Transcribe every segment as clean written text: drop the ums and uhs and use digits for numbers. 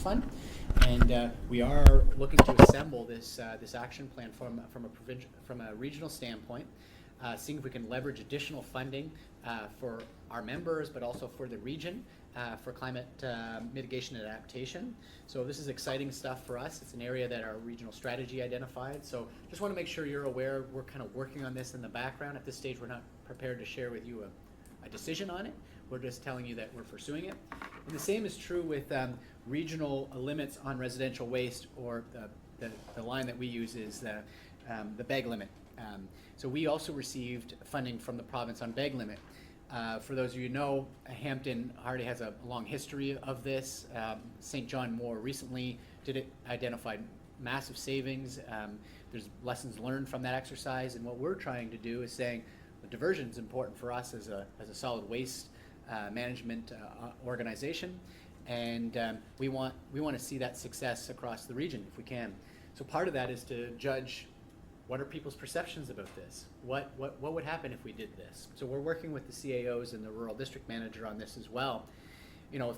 fund. And we are looking to assemble this action plan from a regional standpoint, seeing if we can leverage additional funding for our members, but also for the region for climate mitigation and adaptation. So this is exciting stuff for us. It's an area that our regional strategy identified. So just want to make sure you're aware we're kind of working on this in the background. At this stage, we're not prepared to share with you a decision on it. We're just telling you that we're pursuing it. And the same is true with regional limits on residential waste, or the line that we use is the bag limit. So we also received funding from the province on bag limit. For those of you who know, Hampton already has a long history of this. St. John more recently identified massive savings. There's lessons learned from that exercise, and what we're trying to do is saying the diversion is important for us as a solid waste management organization, and we want to see that success across the region if we can. So part of that is to judge what are people's perceptions about this? What would happen if we did this? So we're working with the CAOs and the rural district manager on this as well. You know,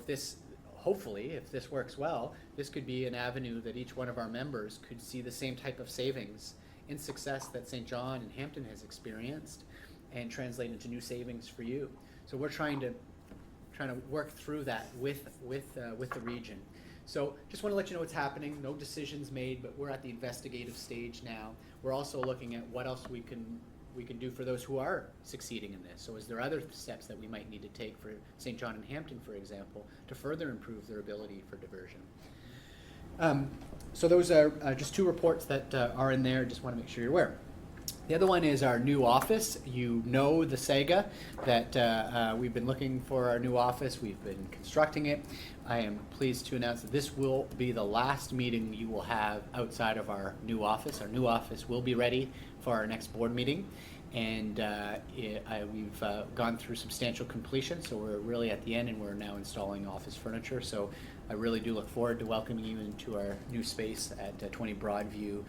hopefully, if this works well, this could be an avenue that each one of our members could see the same type of savings in success that St. John and Hampton has experienced, and translate into new savings for you. So we're trying to work through that with the region. So just want to let you know what's happening. No decisions made, but we're at the investigative stage now. We're also looking at what else we can do for those who are succeeding in this. So is there other steps that we might need to take for St. John and Hampton, for example, to further improve their ability for diversion? So those are just two reports that are in there. Just want to make sure you're aware. The other one is our new office. You know the saga that we've been looking for our new office. We've been constructing it. I am pleased to announce that this will be the last meeting you will have outside of our new office. Our new office will be ready for our next board meeting, and we've gone through substantial completion, so we're really at the end, and we're now installing office furniture. So I really do look forward to welcoming you into our new space at 20 Broadview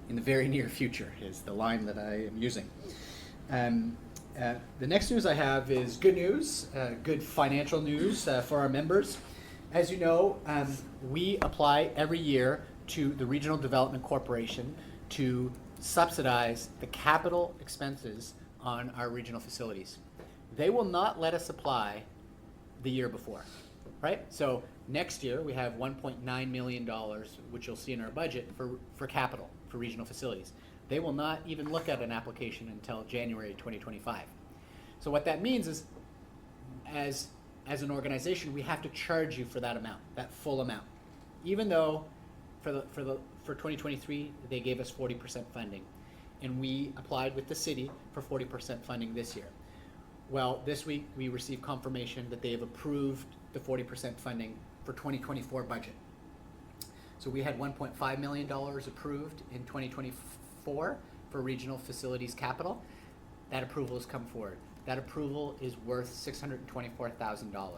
in the very near future, is the line that I am using. The next news I have is good news, good financial news for our members. As you know, we apply every year to the Regional Development Corporation to subsidize the capital expenses on our regional facilities. They will not let us apply the year before, right? So next year we have $1.9 million, which you'll see in our budget for capital for regional facilities. They will not even look at an application until January 2025. So what that means is, as an organization, we have to charge you for that amount, that full amount, even though for 2023 they gave us 40% funding, and we applied with the city for 40% funding this year. Well, this week we received confirmation that they have approved the 40% funding for 2024 budget. So we had $1.5 million approved in 2024 for regional facilities capital. That approval has come forward. That approval is worth $624,000.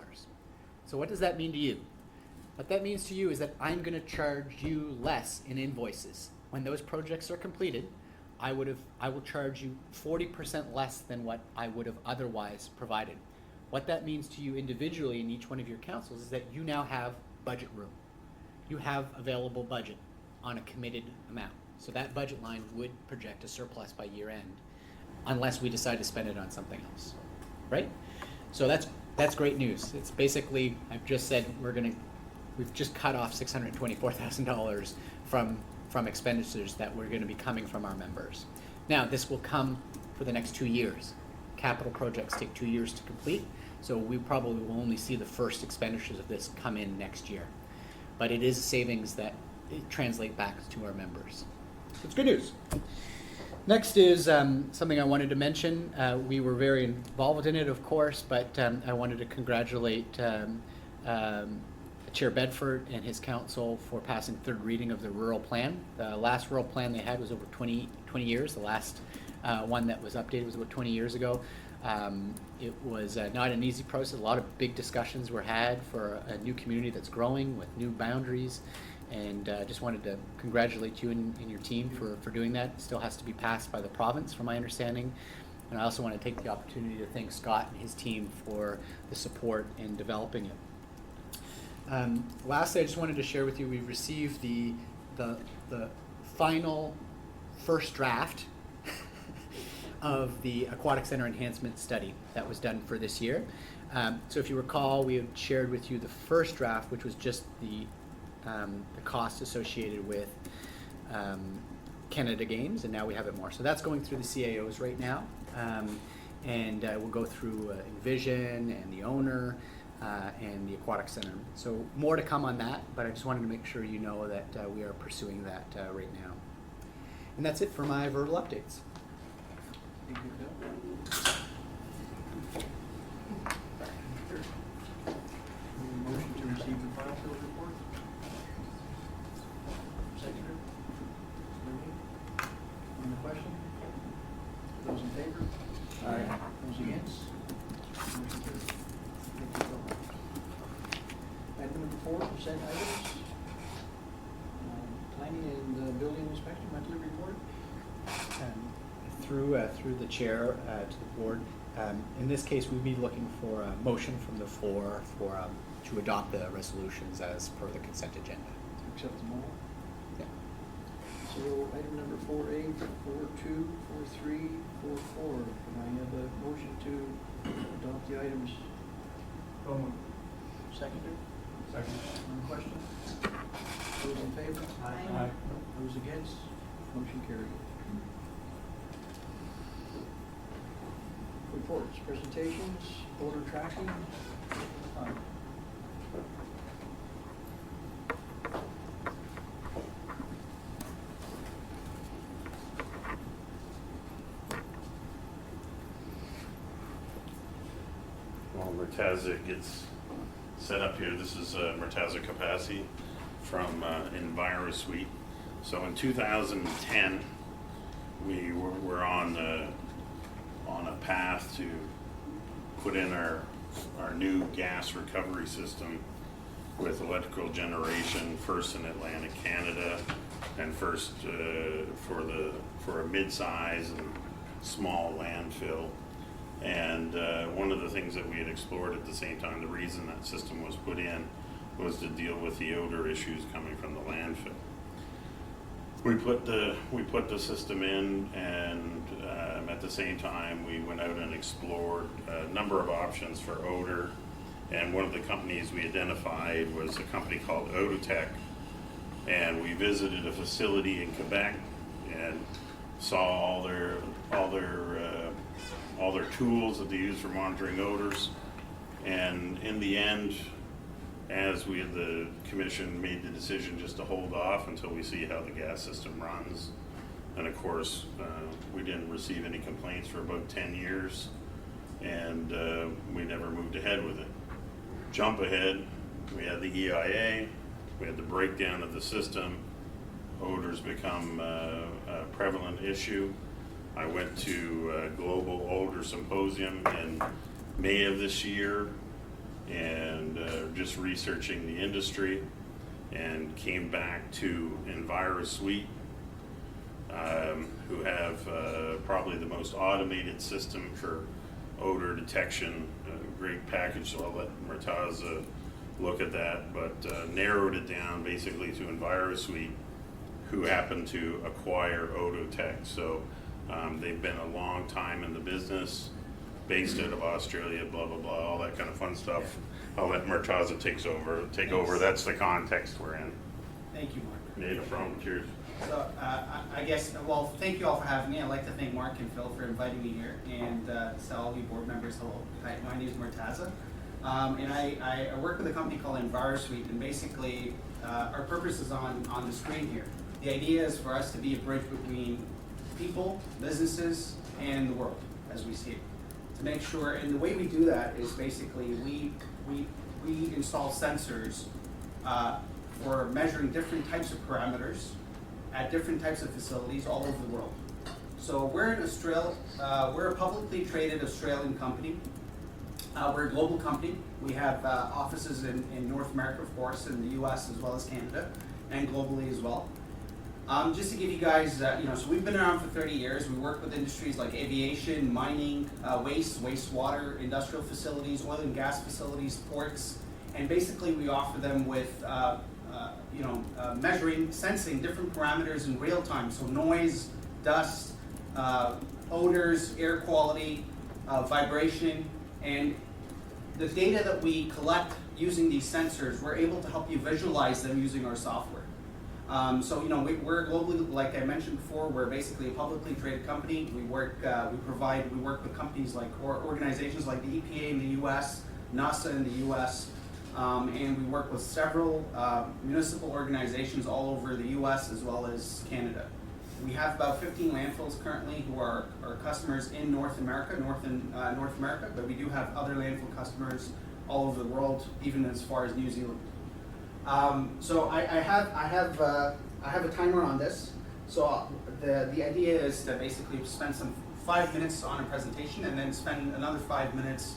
So what does that mean to you? What that means to you is that I'm going to charge you less in invoices. When those projects are completed, I will charge you 40% less than what I would have otherwise provided. What that means to you individually in each one of your councils is that you now have budget room. You have available budget on a committed amount. So that budget line would project a surplus by year end, unless we decide to spend it on something else, right? So that's great news. It's basically, I've just said we've just cut off $624,000 from expenditures that were going to be coming from our members. Now this will come for the next 2 years. Capital projects take 2 years to complete, so we probably will only see the first expenditures of this come in next year. But it is savings that translate back to our members. So it's good news. Next is something I wanted to mention. We were very involved in it, of course, but I wanted to congratulate Chair Bedford and his council for passing third reading of the rural plan. The last rural plan they had was over 20 years. The last one that was updated was about 20 years ago. It was not an easy process. A lot of big discussions were had for a new community that's growing with new boundaries, and just wanted to congratulate you and your team for doing that. It still has to be passed by the province, from my understanding. And I also want to take the opportunity to thank Scott and his team for the support in developing it. Lastly, I just wanted to share with you, we've received the final first draft of the Aquatic Center Enhancement Study that was done for this year. So if you recall, we had shared with you the first draft, which was just the cost associated with Canada Games, and now we have it more. So that's going through the CAOs right now, and we'll go through Envision and the owner and the Aquatic Center. So more to come on that, but I just wanted to make sure you know that we are pursuing that right now. And that's it for my verbal updates. Thank you, Bill. Motion to receive the file field report. Seconder. On the question? Those in favor? Aye. Those against? Motion carried. Thank you, Bill. Item number 4, consent items. Planning and building inspection monthly report. Through the chair to the board, in this case, we'd be looking for a motion from the floor to adopt the resolutions as per the consent agenda. Accept them all. Yeah. So item number 4A, 4.2, 4.3, 4.4. Can I have a motion to adopt the items? Seconder? Second. On the question? Those in favor? Aye. Those against? Motion carried. Reports, presentations, order tracking. Well, Murtaza gets set up here. This is Murtaza Kapasi from EnviroSuite. So in 2010, we were on a path to put in our new gas recovery system with electrical generation, first in Atlantic Canada, and first for a mid-size and small landfill. And one of the things that we had explored at the same time, the reason that system was put in was to deal with the odor issues coming from the landfill. We put the system in, and at the same time we went out and explored a number of options for odor. And one of the companies we identified was a company called Odotech, and we visited a facility in Quebec and saw all their tools that they use for monitoring odors. And in the end, as the commission made the decision just to hold off until we see how the gas system runs. And of course, we didn't receive any complaints for about 10 years, and we never moved ahead with it. Jump ahead, we had the EIA, we had the breakdown of the system, odors become a prevalent issue. I went to a global odor symposium in May of this year, and just researching the industry, and came back to EnviroSuite, who have probably the most automated system for odor detection. Great package, so I'll let Murtaza look at that, but narrowed it down basically to EnviroSuite, who happened to acquire Odotech. So they've been a long time in the business, based out of Australia, blah, blah, blah, all that kind of fun stuff. I'll let Murtaza take over. That's the context we're in. Thank you, Mark. No problem, cheers. So I guess, well, thank you all for having me. I'd like to thank Mark and Phil for inviting me here, and to all of you board members, hello. Hi, my name is Murtaza, and I work with a company called EnviroSuite, and basically our purpose is on the screen here. The idea is for us to be a bridge between people, businesses, and the world, as we see it. To make sure, and the way we do that is basically we install sensors for measuring different types of parameters at different types of facilities all over the world. So we're in Australia, we're a publicly traded Australian company. We're a global company. We have offices in North America, of course, in the US as well as Canada, and globally as well. Just to give you guys, so we've been around for 30 years. We work with industries like aviation, mining, wastewater, industrial facilities, oil and gas facilities, ports, And basically we offer them with measuring, sensing different parameters in real time. So noise, dust, odors, air quality, vibration, and the data that we collect using these sensors, we're able to help you visualize them using our software. We're globally, like I mentioned before, we're basically a publicly traded company. We work with companies like, or organizations like the EPA in the US, NASA in the US, and we work with several municipal organizations all over the US as well as Canada. We have about 15 landfills currently who are our customers in North America, but we do have other landfill customers all over the world, even as far as New Zealand. So I have a timer on this. So the idea is to basically spend some 5 minutes on a presentation and then spend another 5 minutes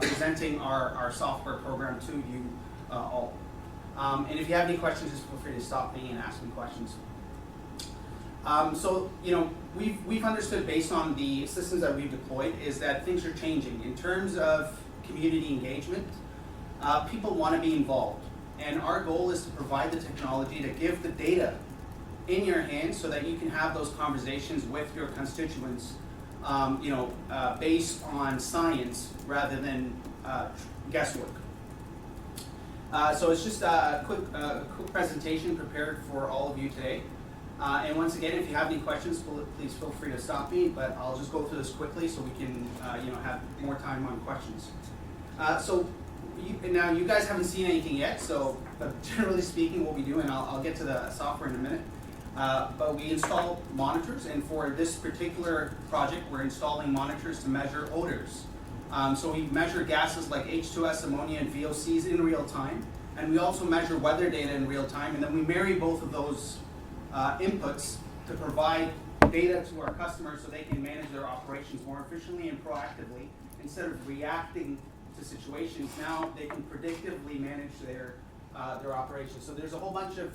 presenting our software program to you all. And if you have any questions, just feel free to stop me and ask me questions. We've understood based on the systems that we've deployed is that things are changing. In terms of community engagement, people want to be involved. And our goal is to provide the technology to give the data in your hands so that you can have those conversations with your constituents, based on science rather than guesswork. So it's just a quick presentation prepared for all of you today. And once again, if you have any questions, please feel free to stop me, but I'll just go through this quickly so we can have more time on questions. Now you guys haven't seen anything yet, but generally speaking what we do, and I'll get to the software in a minute, but we install monitors, and for this particular project we're installing monitors to measure odors. So we measure gases like H2S, ammonia, and VOCs in real time, and we also measure weather data in real time, and then we marry both of those inputs to provide data to our customers so they can manage their operations more efficiently and proactively instead of reacting to situations. Now they can predictively manage their operations. So there's a whole bunch of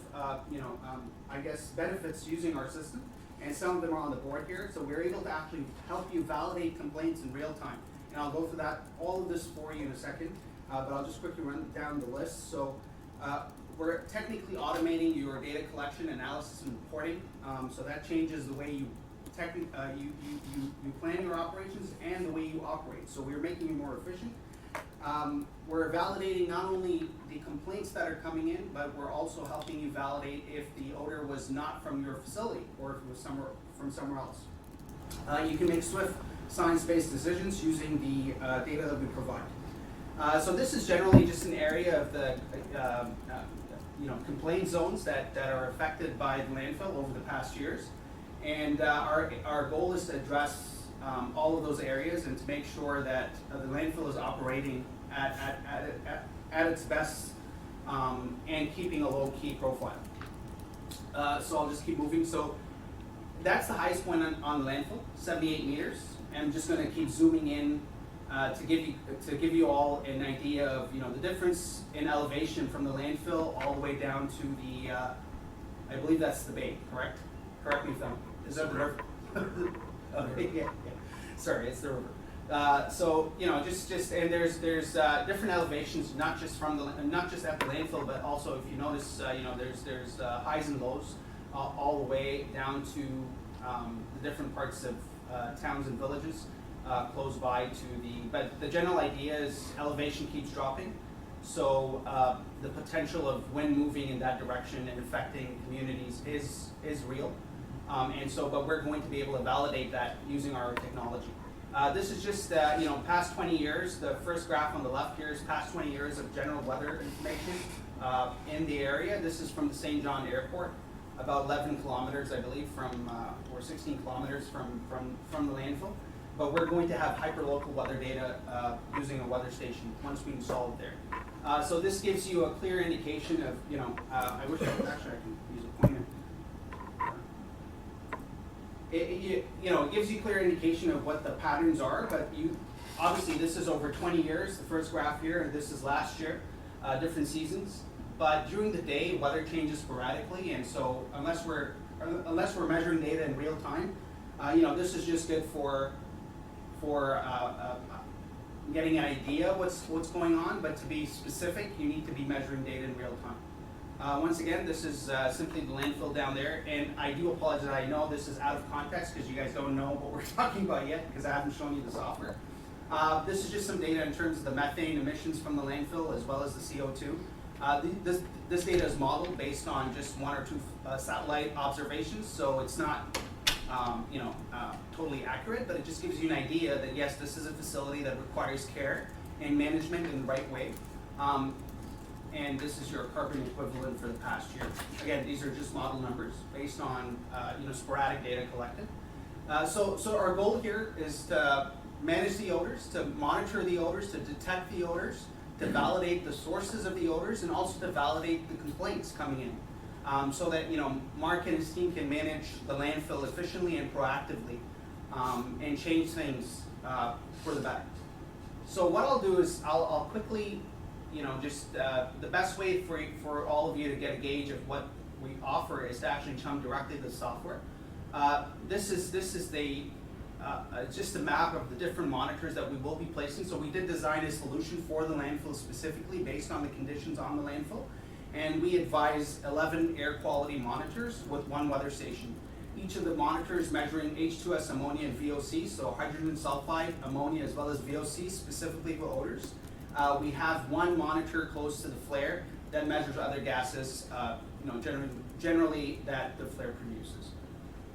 benefits using our system, and some of them are on the board here. So we're able to actually help you validate complaints in real time, and I'll go through all of this for you in a second. But I'll just quickly run down the list. So we're technically automating your data collection, analysis, and reporting. So that changes the way you plan your operations and the way you operate. So we're making you more efficient. We're validating not only the complaints that are coming in, but we're also helping you validate if the odor was not from your facility or if it was from somewhere else. You can make swift science-based decisions using the data that we provide. So this is generally just an area of the complaint zones that are affected by the landfill over the past years. And our goal is to address all of those areas and to make sure that the landfill is operating at its best and keeping a low-key profile. So I'll just keep moving. So that's the highest point on the landfill, 78 meters. And I'm just going to keep zooming in to give you all an idea of the difference in elevation from the landfill all the way down to the I believe that's the bay, correct? Correct me if I'm. Is that the river? Okay, yeah. Sorry, it's the river. And there's different elevations, not just at the landfill, but also if you notice, there's highs and lows all the way down to the different parts of towns and villages close by to but the general idea is elevation keeps dropping, so the potential of wind moving in that direction and affecting communities is real, but we're going to be able to validate that using our technology. This is just past 20 years. The first graph on the left here is past 20 years of general weather information in the area. This is from the St. John Airport, about 11 kilometers, I believe, or 16 kilometers from the landfill. But we're going to have hyperlocal weather data using a weather station once we install it there. So this gives you a clear indication of, I wish I can use a pointer. It gives you a clear indication of what the patterns are, but obviously this is over 20 years, the first graph here, and this is last year, different seasons. But during the day, weather changes sporadically, and so unless we're measuring data in real time, this is just good for getting an idea what's going on, but to be specific, you need to be measuring data in real time. Once again, this is simply the landfill down there, and I do apologize. I know this is out of context because you guys don't know what we're talking about yet because I haven't shown you the software. This is just some data in terms of the methane emissions from the landfill as well as the CO2. This data is modeled based on just one or two satellite observations, so it's not totally accurate, but it just gives you an idea that yes, this is a facility that requires care and management in the right way. And this is your carbon equivalent for the past year. Again, these are just model numbers based on sporadic data collected. So our goal here is to manage the odors, to monitor the odors, to detect the odors, to validate the sources of the odors, and also to validate the complaints coming in, so that Mark and his team can manage the landfill efficiently and proactively, and change things for the better. So what I'll do is I'll quickly, the best way for all of you to get a gauge of what we offer is to actually jump directly to the software. This is just a map of the different monitors that we will be placing. So we did design a solution for the landfill specifically based on the conditions on the landfill. And we advise 11 air quality monitors with one weather station. Each of the monitors measuring H2S ammonia and VOC, so hydrogen sulfide, ammonia, as well as VOC, specifically for odors. We have one monitor close to the flare that measures other gases, generally that the flare produces.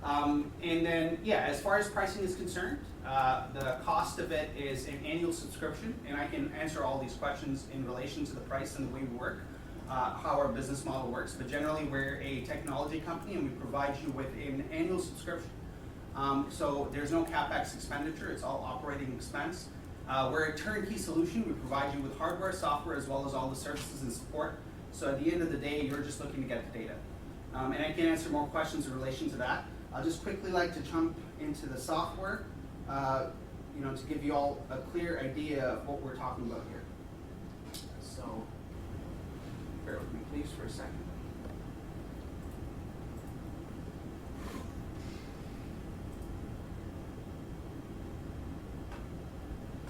And then, as far as pricing is concerned, the cost of it is an annual subscription, and I can answer all these questions in relation to the price and the way we work, how our business model works. But generally, we're a technology company, and we provide you with an annual subscription. So there's no CapEx expenditure; it's all operating expense. We're a turnkey solution. We provide you with hardware, software, as well as all the services and support. So at the end of the day, you're just looking to get the data. And I can answer more questions in relation to that. I'll just quickly like to jump into the software, to give you all a clear idea of what we're talking about here. So bear with me please for a second.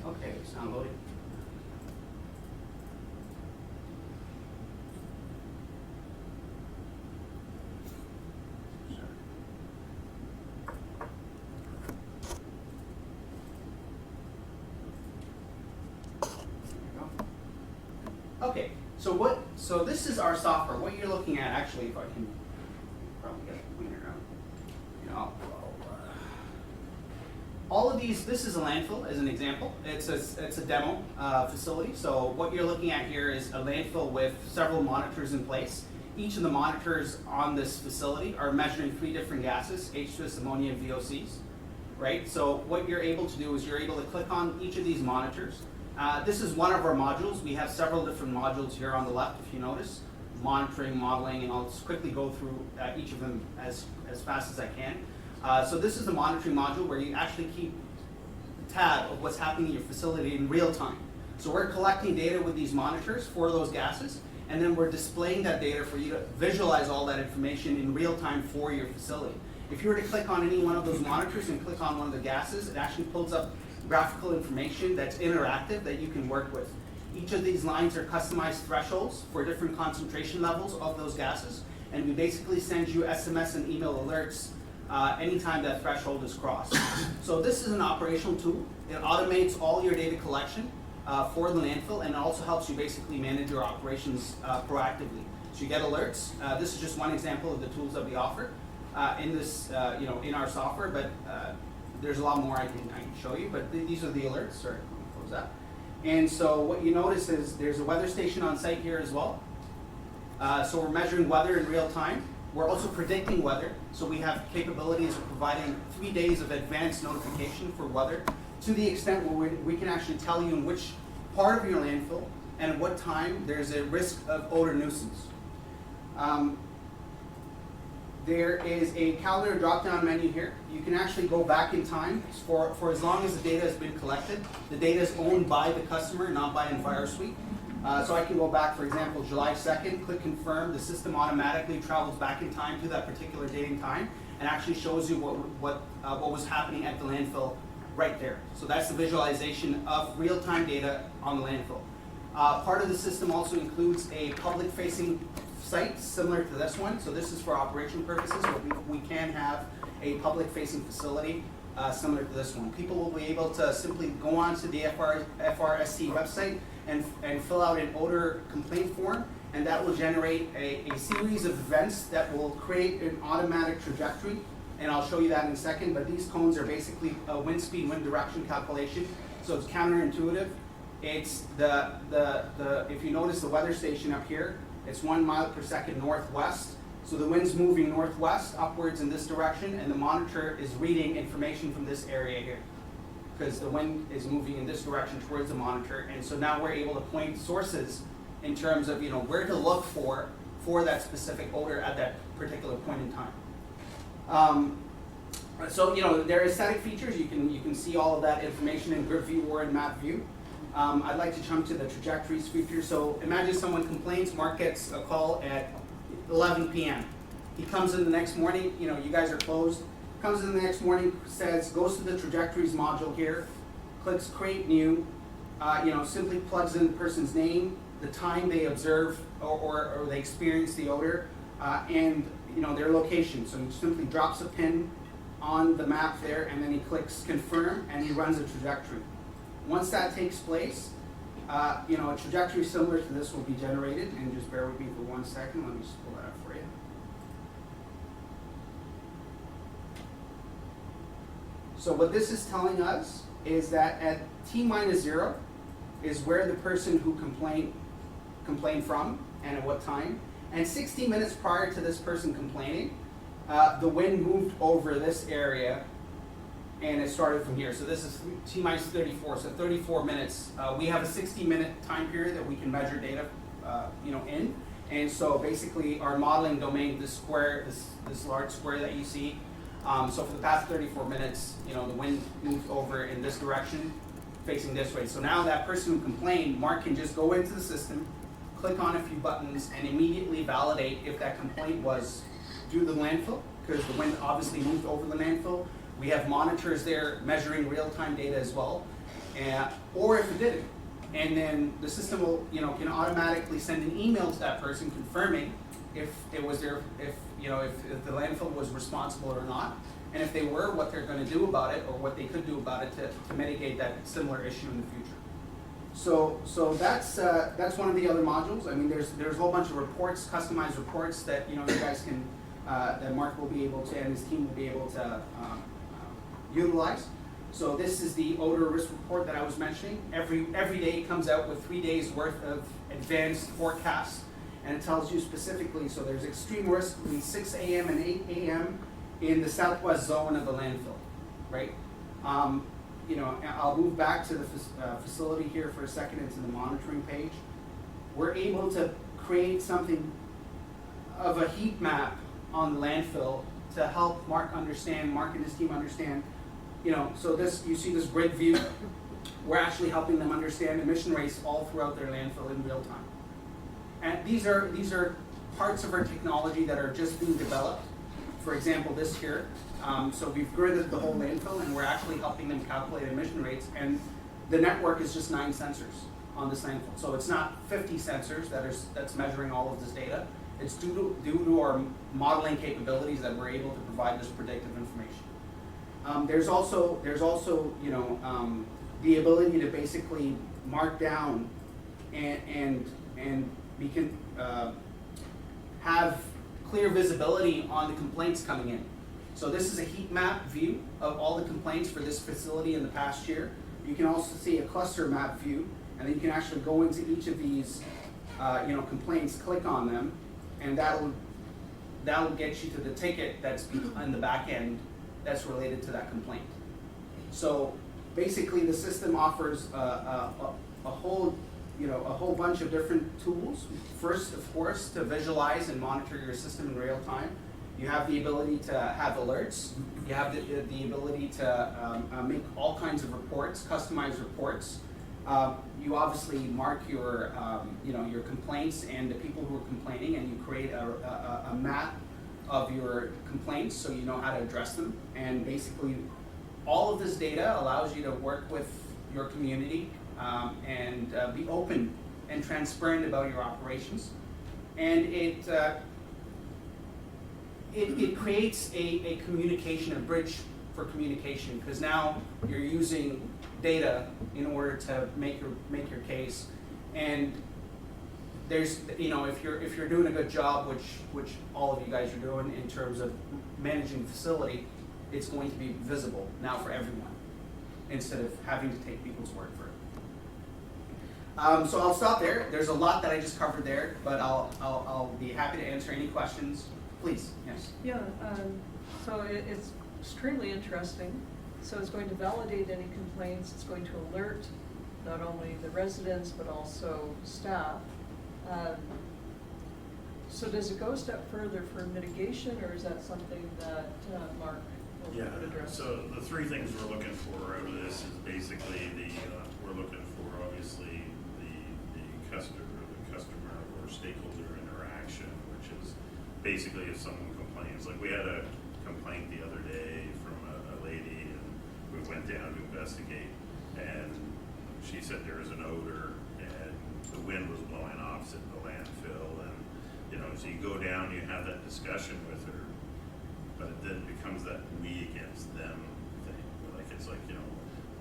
Okay, it's now loading. Okay, so this is our software. What you're looking at, actually, if I can probably get a pointer out, all of these, this is a landfill as an example. It's a demo facility. So what you're looking at here is a landfill with several monitors in place. Each of the monitors on this facility are measuring 3 different gases, H2S, ammonia, and VOCs, right? So what you're able to do is you're able to click on each of these monitors. This is one of our modules. We have several different modules here on the left, if you notice, monitoring, modeling, and I'll just quickly go through each of them as fast as I can. So this is the monitoring module where you actually keep tab of what's happening in your facility in real time. So we're collecting data with these monitors for those gases, and then we're displaying that data for you to visualize all that information in real time for your facility. If you were to click on any one of those monitors and click on one of the gases, it actually pulls up graphical information that's interactive that you can work with. Each of these lines are customized thresholds for different concentration levels of those gases, and we basically send you SMS and email alerts anytime that threshold is crossed. So this is an operational tool. It automates all your data collection for the landfill, and it also helps you basically manage your operations proactively. So you get alerts. This is just one example of the tools that we offer in this, in our software, but there's a lot more I can show you, but these are the alerts. Sorry, let me close that. And so what you notice is there's a weather station on site here as well. So we're measuring weather in real time. We're also predicting weather. So we have capabilities of providing 3 days of advanced notification for weather, to the extent where we can actually tell you in which part of your landfill and at what time there's a risk of odor nuisance. There is a calendar drop-down menu here. You can actually go back in time for as long as the data has been collected. The data is owned by the customer, not by FRSC. So I can go back, for example, July 2nd, click confirm. The system automatically travels back in time to that particular date and time, and actually shows you what was happening at the landfill right there. So that's the visualization of real-time data on the landfill. Part of the system also includes a public-facing site similar to this one. So this is for operation purposes, but we can have a public-facing facility similar to this one. People will be able to simply go onto the FRSC website and fill out an odor complaint form, and that will generate a series of events that will create an automatic trajectory, and I'll show you that in a second, but these cones are basically a wind speed, wind direction calculation, so it's counterintuitive. It's if you notice the weather station up here, it's 1 mile per second northwest, so the wind's moving northwest upwards in this direction, and the monitor is reading information from this area here, because the wind is moving in this direction towards the monitor, and so now we're able to point sources in terms of where to look for that specific odor at that particular point in time. So there are aesthetic features. You can see all of that information in grid view or in map view. I'd like to jump to the trajectories feature. So imagine someone complains, Mark gets a call at 11 p.m. He comes in the next morning, you guys are closed, comes in the next morning, goes to the trajectories module here, clicks create new, simply plugs in the person's name, the time they observe or they experience the odor, and their location. So he simply drops a pin on the map there, and then he clicks confirm, and he runs a trajectory. Once that takes place, a trajectory similar to this will be generated, and just bear with me for 1 second. Let me just pull that up for you. So what this is telling us is that at T-0 is where the person who complained from and at what time. And 60 minutes prior to this person complaining, the wind moved over this area and it started from here. So this is T-minus 34, so 34 minutes. We have a 60-minute time period that we can measure data in. And so basically our modeling domain, this square, this large square that you see, so for the past 34 minutes, the wind moved over in this direction, facing this way. So now that person who complained, Mark can just go into the system, click on a few buttons, and immediately validate if that complaint was due to the landfill, because the wind obviously moved over the landfill. We have monitors there measuring real-time data as well, or if it didn't. And then the system will, can automatically send an email to that person confirming if it was their, if the landfill was responsible or not, and if they were, what they're going to do about it, or what they could do about it to mitigate that similar issue in the future. So that's one of the other modules. I mean, there's a whole bunch of reports, customized reports that you guys can, that Mark will be able to, and his team will be able to utilize. So this is the odor risk report that I was mentioning. Every day it comes out with 3 days worth of advanced forecasts, and it tells you specifically, so there's extreme risk between 6 a.m. and 8 a.m. in the southwest zone of the landfill, right? I'll move back to the facility here for a second into the monitoring page. We're able to create something of a heat map on the landfill to help Mark and his team understand, so you see this grid view, we're actually helping them understand emission rates all throughout their landfill in real time. And these are parts of our technology that are just being developed. For example, this here, so we've gridded the whole landfill and we're actually helping them calculate emission rates, and the network is just 9 sensors on this landfill. So it's not 50 sensors that's measuring all of this data. It's due to our modeling capabilities that we're able to provide this predictive information. There's also the ability to basically mark down and we can have clear visibility on the complaints coming in. So this is a heat map view of all the complaints for this facility in the past year. You can also see a cluster map view, and then you can actually go into each of these complaints, click on them, and that'll get you to the ticket that's on the back end that's related to that complaint. So basically the system offers a whole bunch of different tools. First, of course, to visualize and monitor your system in real time. You have the ability to have alerts. You have the ability to make all kinds of reports, customized reports. You obviously mark your complaints and the people who are complaining, and you create a map of your complaints so you know how to address them. And basically, all of this data allows you to work with your community and be open and transparent about your operations. And it creates a communication, a bridge for communication, because now you're using data in order to make your case. And there's, you know, if you're doing a good job, which all of you guys are doing in terms of managing the facility, it's going to be visible now for everyone, instead of having to take people's word for it. So I'll stop there. There's a lot that I just covered there, but I'll be happy to answer any questions. Please, yes. Yeah, so it's extremely interesting. So it's going to validate any complaints, it's going to alert not only the residents, but also staff. So does it go a step further for mitigation, or is that something that Mark will address? So the three things we're looking for out of this is basically we're looking for obviously the customer or stakeholder interaction, which is basically if someone complains. Like we had a complaint the other day from a lady, and we went down to investigate, and she said there was an odor and the wind was blowing opposite the landfill, and you know, so you go down, you have that discussion with her, but it then becomes that we against them thing. Like it's like, you know,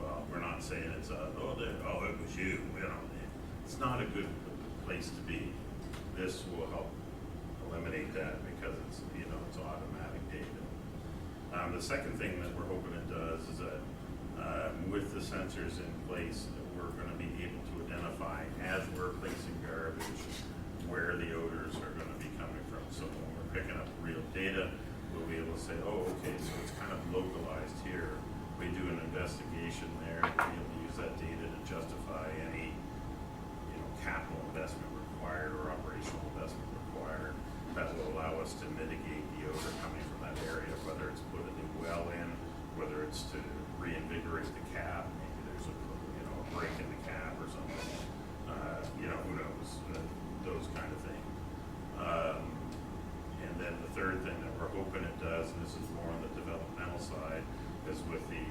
well, we're not saying it's it was you, you know. It's not a good place to be. This will help eliminate that because it's, you know, it's automatic data. The second thing that we're hoping it does is that with the sensors in place, that we're going to be able to identify as we're placing garbage where the odors are going to be coming from. So when we're picking up real data, we'll be able to say, oh, okay, so it's kind of localized here. We do an investigation there, we'll be able to use that data to justify any, you know, capital investment required or operational investment required that will allow us to mitigate the odor coming from that area, whether it's put a new well in, whether it's to reinvigorate the cap, maybe there's a, you know, a break in the cap or something, you know, who knows, those kind of things. And then the third thing that we're hoping it does, and this is more on the developmental side, is with the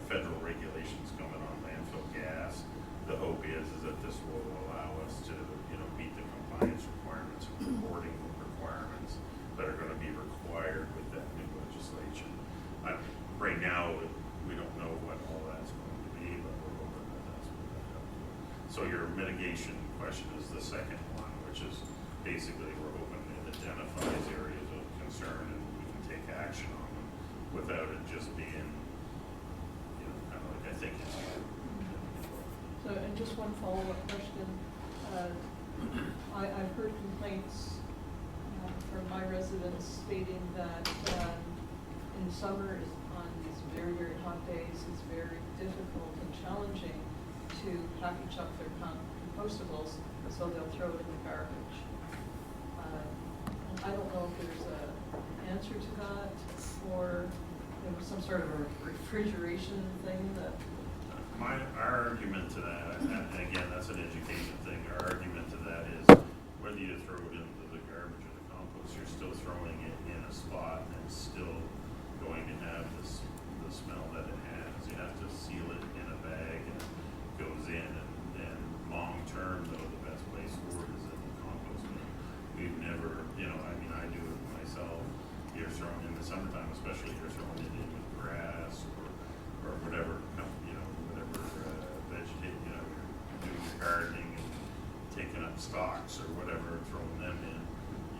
federal regulations coming on landfill gas, the hope is that this will allow us to, you know, meet the compliance requirements, reporting requirements that are going to be required with that new legislation. Right now, we don't know what all that's going to be, but we're hoping that that's what that helps with. So your mitigation question is the second one, which is basically we're hoping it identifies areas of concern and we can take action on them without it just being, you know, kind of like I think it's. So, and just one follow-up question. I've heard complaints from my residents stating that in summer, on these very, very hot days, it's very difficult and challenging to package up their compostables, so they'll throw it in the garbage. I don't know if there's an answer to that, or some sort of a refrigeration thing that. Our argument to that, and again, that's an education thing, our argument to that is whether you throw it into the garbage or the compost, you're still throwing it in a spot and it's still going to have the smell that it has. You have to seal it in a bag and it goes in, and long term though, the best place for it is in the compost bin. We've never, you know, I mean, I do it myself. You're throwing in the summertime, especially you're throwing it in with grass or whatever, you know, vegetate, you know, doing your gardening and taking up stalks or whatever, throwing them in,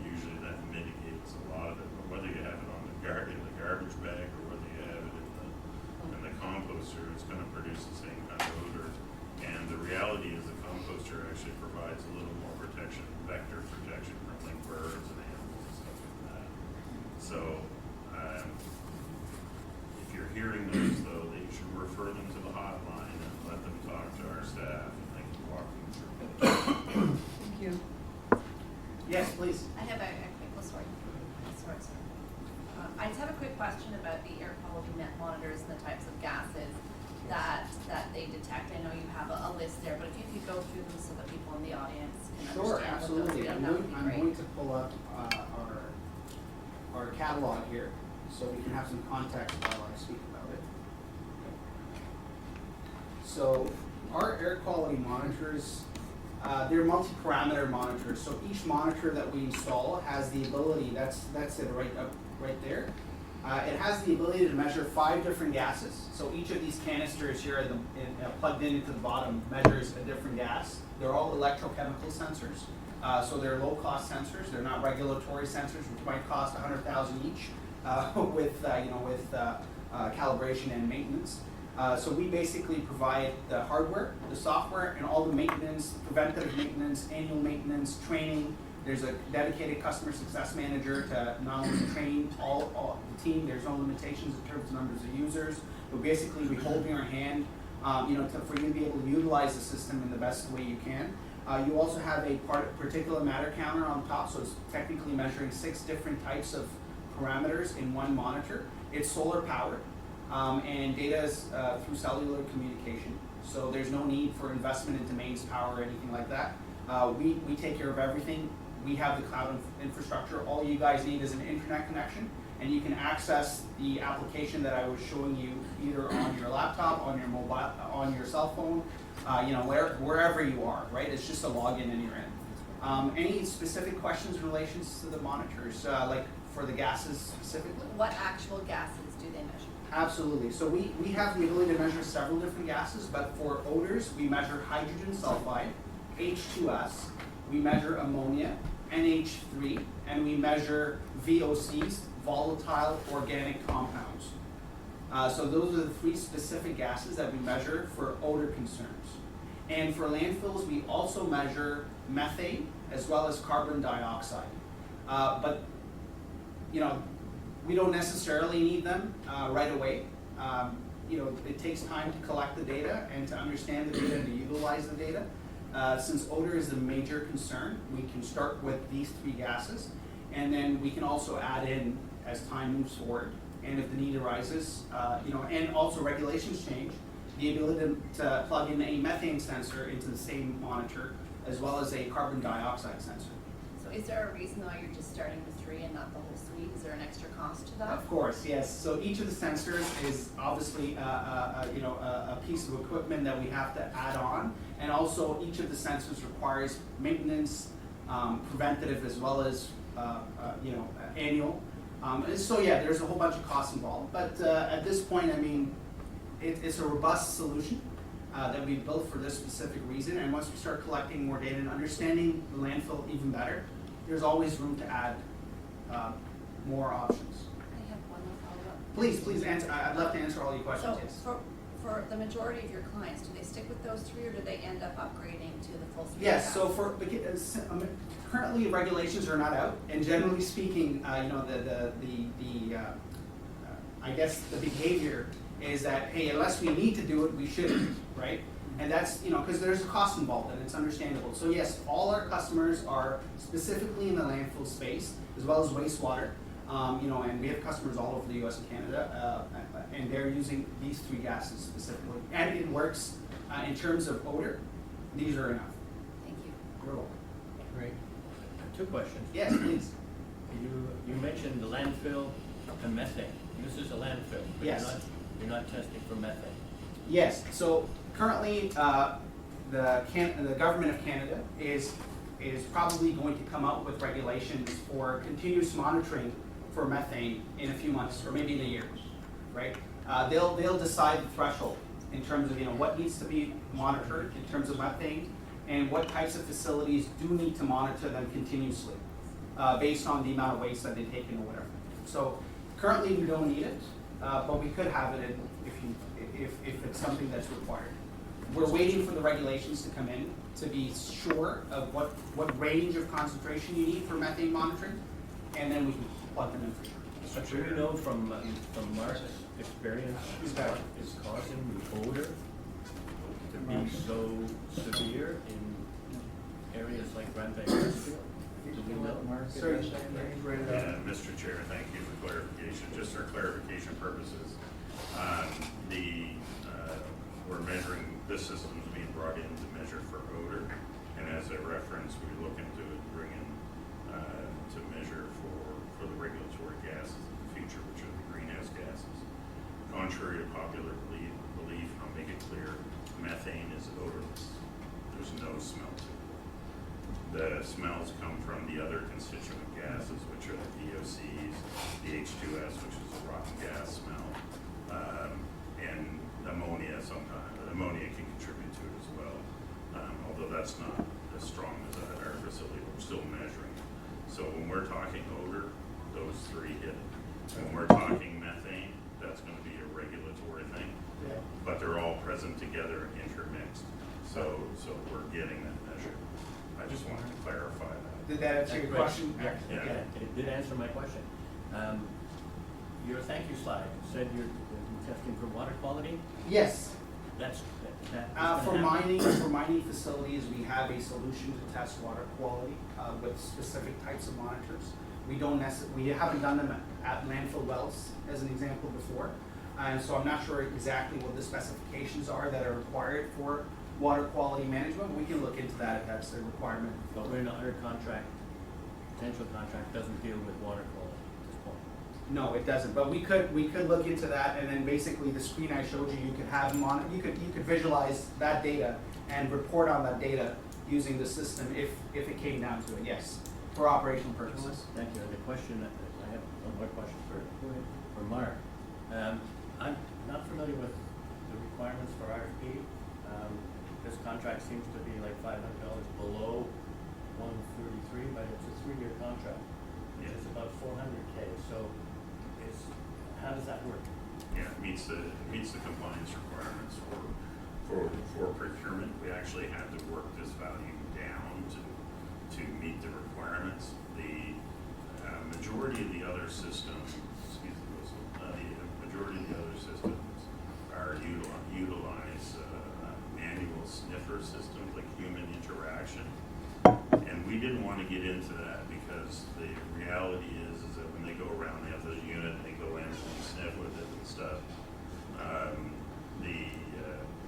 usually that mitigates a lot of it. But whether you have it on the garbage bag or whether you have it in the composter, it's going to produce the same kind of odor. And the reality is the composter actually provides a little more protection, vector protection from like birds and animals and stuff like that. So if you're hearing those though, you should refer them to the hotline and let them talk to our staff and they can walk them through. Thank you. Yes, please. I have a quick, sorry. I just have a quick question about the air quality monitors and the types of gases that they detect. I know you have a list there, but if you could go through them so that people in the audience can Sure, understand what those absolutely. are, I'm that would be going great. to pull up our catalog here, so we can have some context while I speak about it. So our air quality monitors, they're multi-parameter monitors. So each monitor that we install has the ability, that's it right up right there. It has the ability to measure 5 different gases. So each of these canisters here plugged into the bottom measures a different gas. They're all electrochemical sensors. So they're low-cost sensors. They're not regulatory sensors, which might cost $100,000 each with calibration and maintenance. So we basically provide the hardware, the software, and all the maintenance, preventative maintenance, annual maintenance, training. There's a dedicated customer success manager to not only train all the team. There's no limitations in terms of numbers of users, but basically we hold your hand, for you to be able to utilize the system in the best way you can. You also have a particulate matter counter on top, so it's technically measuring 6 different types of parameters in one monitor. It's solar powered, and data is through cellular communication. So there's no need for investment into mains power or anything like that. We take care of everything. We have the cloud infrastructure. All you guys need is an internet connection, and you can access the application that I was showing you either on your laptop, on your mobile, on your cell phone, wherever you are, right? It's just a login and you're in. Any specific questions in relation to the monitors, like for the gases specifically? What actual gases do they measure? Absolutely. So we have the ability to measure several different gases, but for odors, we measure hydrogen sulfide, H2S, we measure ammonia, NH3, and we measure VOCs, volatile organic compounds. So those are the 3 specific gases that we measure for odor concerns. And for landfills, we also measure methane as well as carbon dioxide. But we don't necessarily need them right away. It takes time to collect the data and to understand the data and to utilize the data. Since odor is the major concern, we can start with these 3 gases, and then we can also add in as time moves forward. And if the need arises, and also regulations change, the ability to plug in a methane sensor into the same monitor, as well as a carbon dioxide sensor. So is there a reason why you're just starting with 3 and not the whole suite? Is there an extra cost to that? Of course, yes. So each of the sensors is obviously a piece of equipment that we have to add on, and also each of the sensors requires maintenance, preventative as well as annual. So yeah, there's a whole bunch of costs involved. But at this point, I mean, it's a robust solution that we built for this specific reason. And once we start collecting more data and understanding the landfill even better, there's always room to add more options. I have one more follow-up. Please answer. I'd love to answer all your questions. So Yes. for the majority of your clients, do they stick with those 3 or do they end up upgrading to the full suite? Yes. So currently regulations are not out, and generally speaking, I guess the behavior is that, hey, unless we need to do it, we shouldn't, right? And that's, because there's a cost involved and it's understandable. So yes, all our customers are specifically in the landfill space, as well as wastewater. And we have customers all over the US and Canada, and they're using these 3 gases specifically. And it works in terms of odor, these are enough. Thank you. You're welcome. Great. 2 questions. Yes, please. You mentioned the landfill and methane. This is a landfill, but Yes. you're not testing for methane. Yes, so currently, the government of Canada is probably going to come out with regulations for continuous monitoring for methane in a few months, or maybe in a year, right? They'll decide the threshold in terms of what needs to be monitored in terms of methane, and what types of facilities do need to monitor them continuously, based on the amount of waste that they take in or whatever. So currently we don't need it, but we could have it if it's something that's required. We're waiting for the regulations to come in to be sure of what range of concentration you need for methane monitoring, and then we can plug them in for sure. But do we know from Mark's experience what is causing the odor to be so severe in areas like Grand Bay? Do we know? Sir, Mr. Chair, thank you for clarification. Just for clarification purposes, we're measuring, this system is being brought in to measure for odor, and as a reference, we look into bring in to measure for the regulatory gases of the future, which are the greenhouse gases. Contrary to popular belief, I'll make it clear, we methane is odorless. There's no smell to it. The smells come from the other constituent gases, which are the VOCs, the H2S, which is a rotten gas smell, and ammonia sometimes. Ammonia can contribute to it as well, although that's not as strong as at our facility. We're still measuring it. So when we're talking odor, those three hit it. When we're talking methane, that's going to be a regulatory thing, Yeah. but they're all present together and intermixed. So we're getting that measured. I just wanted to clarify that. Did that answer your question? Yeah, Yeah. yeah, it did answer my question. Your thank you slide said you're testing for water quality. Yes. That For mining facilities, we have a solution to test water quality with specific types of monitors. We haven't done them at landfill wells, as an example, before. And so I'm not sure exactly what the specifications are that are required for water quality management. We can look into that if that's the requirement. But we're not under contract, potential contract doesn't deal with water quality at this point. No, it doesn't, but we could look into that, and then basically the screen I showed you, you could have you could visualize that data and report on that data using the system if it came down to it, yes, for operational purposes. Thank you. And the question, I have one more question for Mark. I'm not familiar with the requirements for RFP. This contract seems to be like $500 below 133, but it's a 3-year contract. Yeah. It's about 400K. So how does that work? Yeah, it meets the compliance requirements for procurement. We actually had to work this value down to meet the requirements. The majority of the other systems, the majority of the other systems are utilize manual sniffer systems like human interaction. And we didn't want to get into that because the reality is that when they go around, they have the unit, and they go in and they sniff with it and stuff.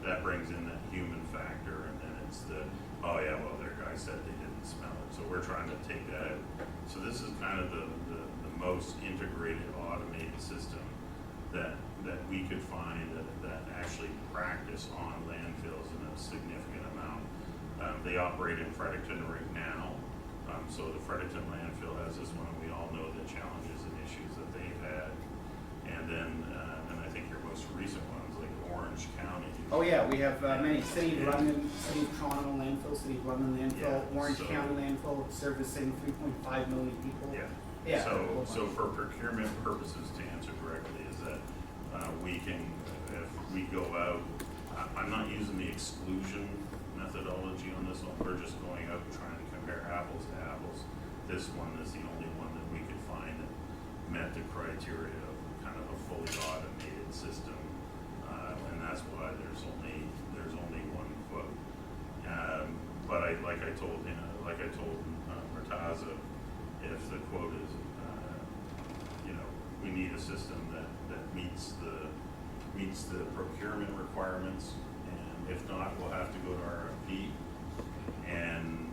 That brings in that human factor, and then it's oh yeah, well, their guy said they didn't smell it. So we're trying to take that out. So this is kind of the most integrated automated system that we could find that actually practice on landfills in a significant amount. They operate in Fredericton right now. So the Fredericton landfill has this one, and we all know the challenges and issues that they've had. And then, and I think your most recent ones, like Orange County. Oh yeah, we have many, City of London, City of Toronto landfill, City of London landfill, Yeah, Orange so- County landfill, servicing 3.5 million people. Yeah. Yeah. So for procurement purposes, to answer directly, is that we can, if we go out, I'm not using the exclusion methodology on this one. We're just going out and trying to compare apples to apples. This one is the only one that we could find that met the criteria of kind of a fully automated system, and that's why there's only one quote. But like I told Murtaza, if the quote is, we need a system that meets the procurement requirements, and if not, we'll have to go to RFP. And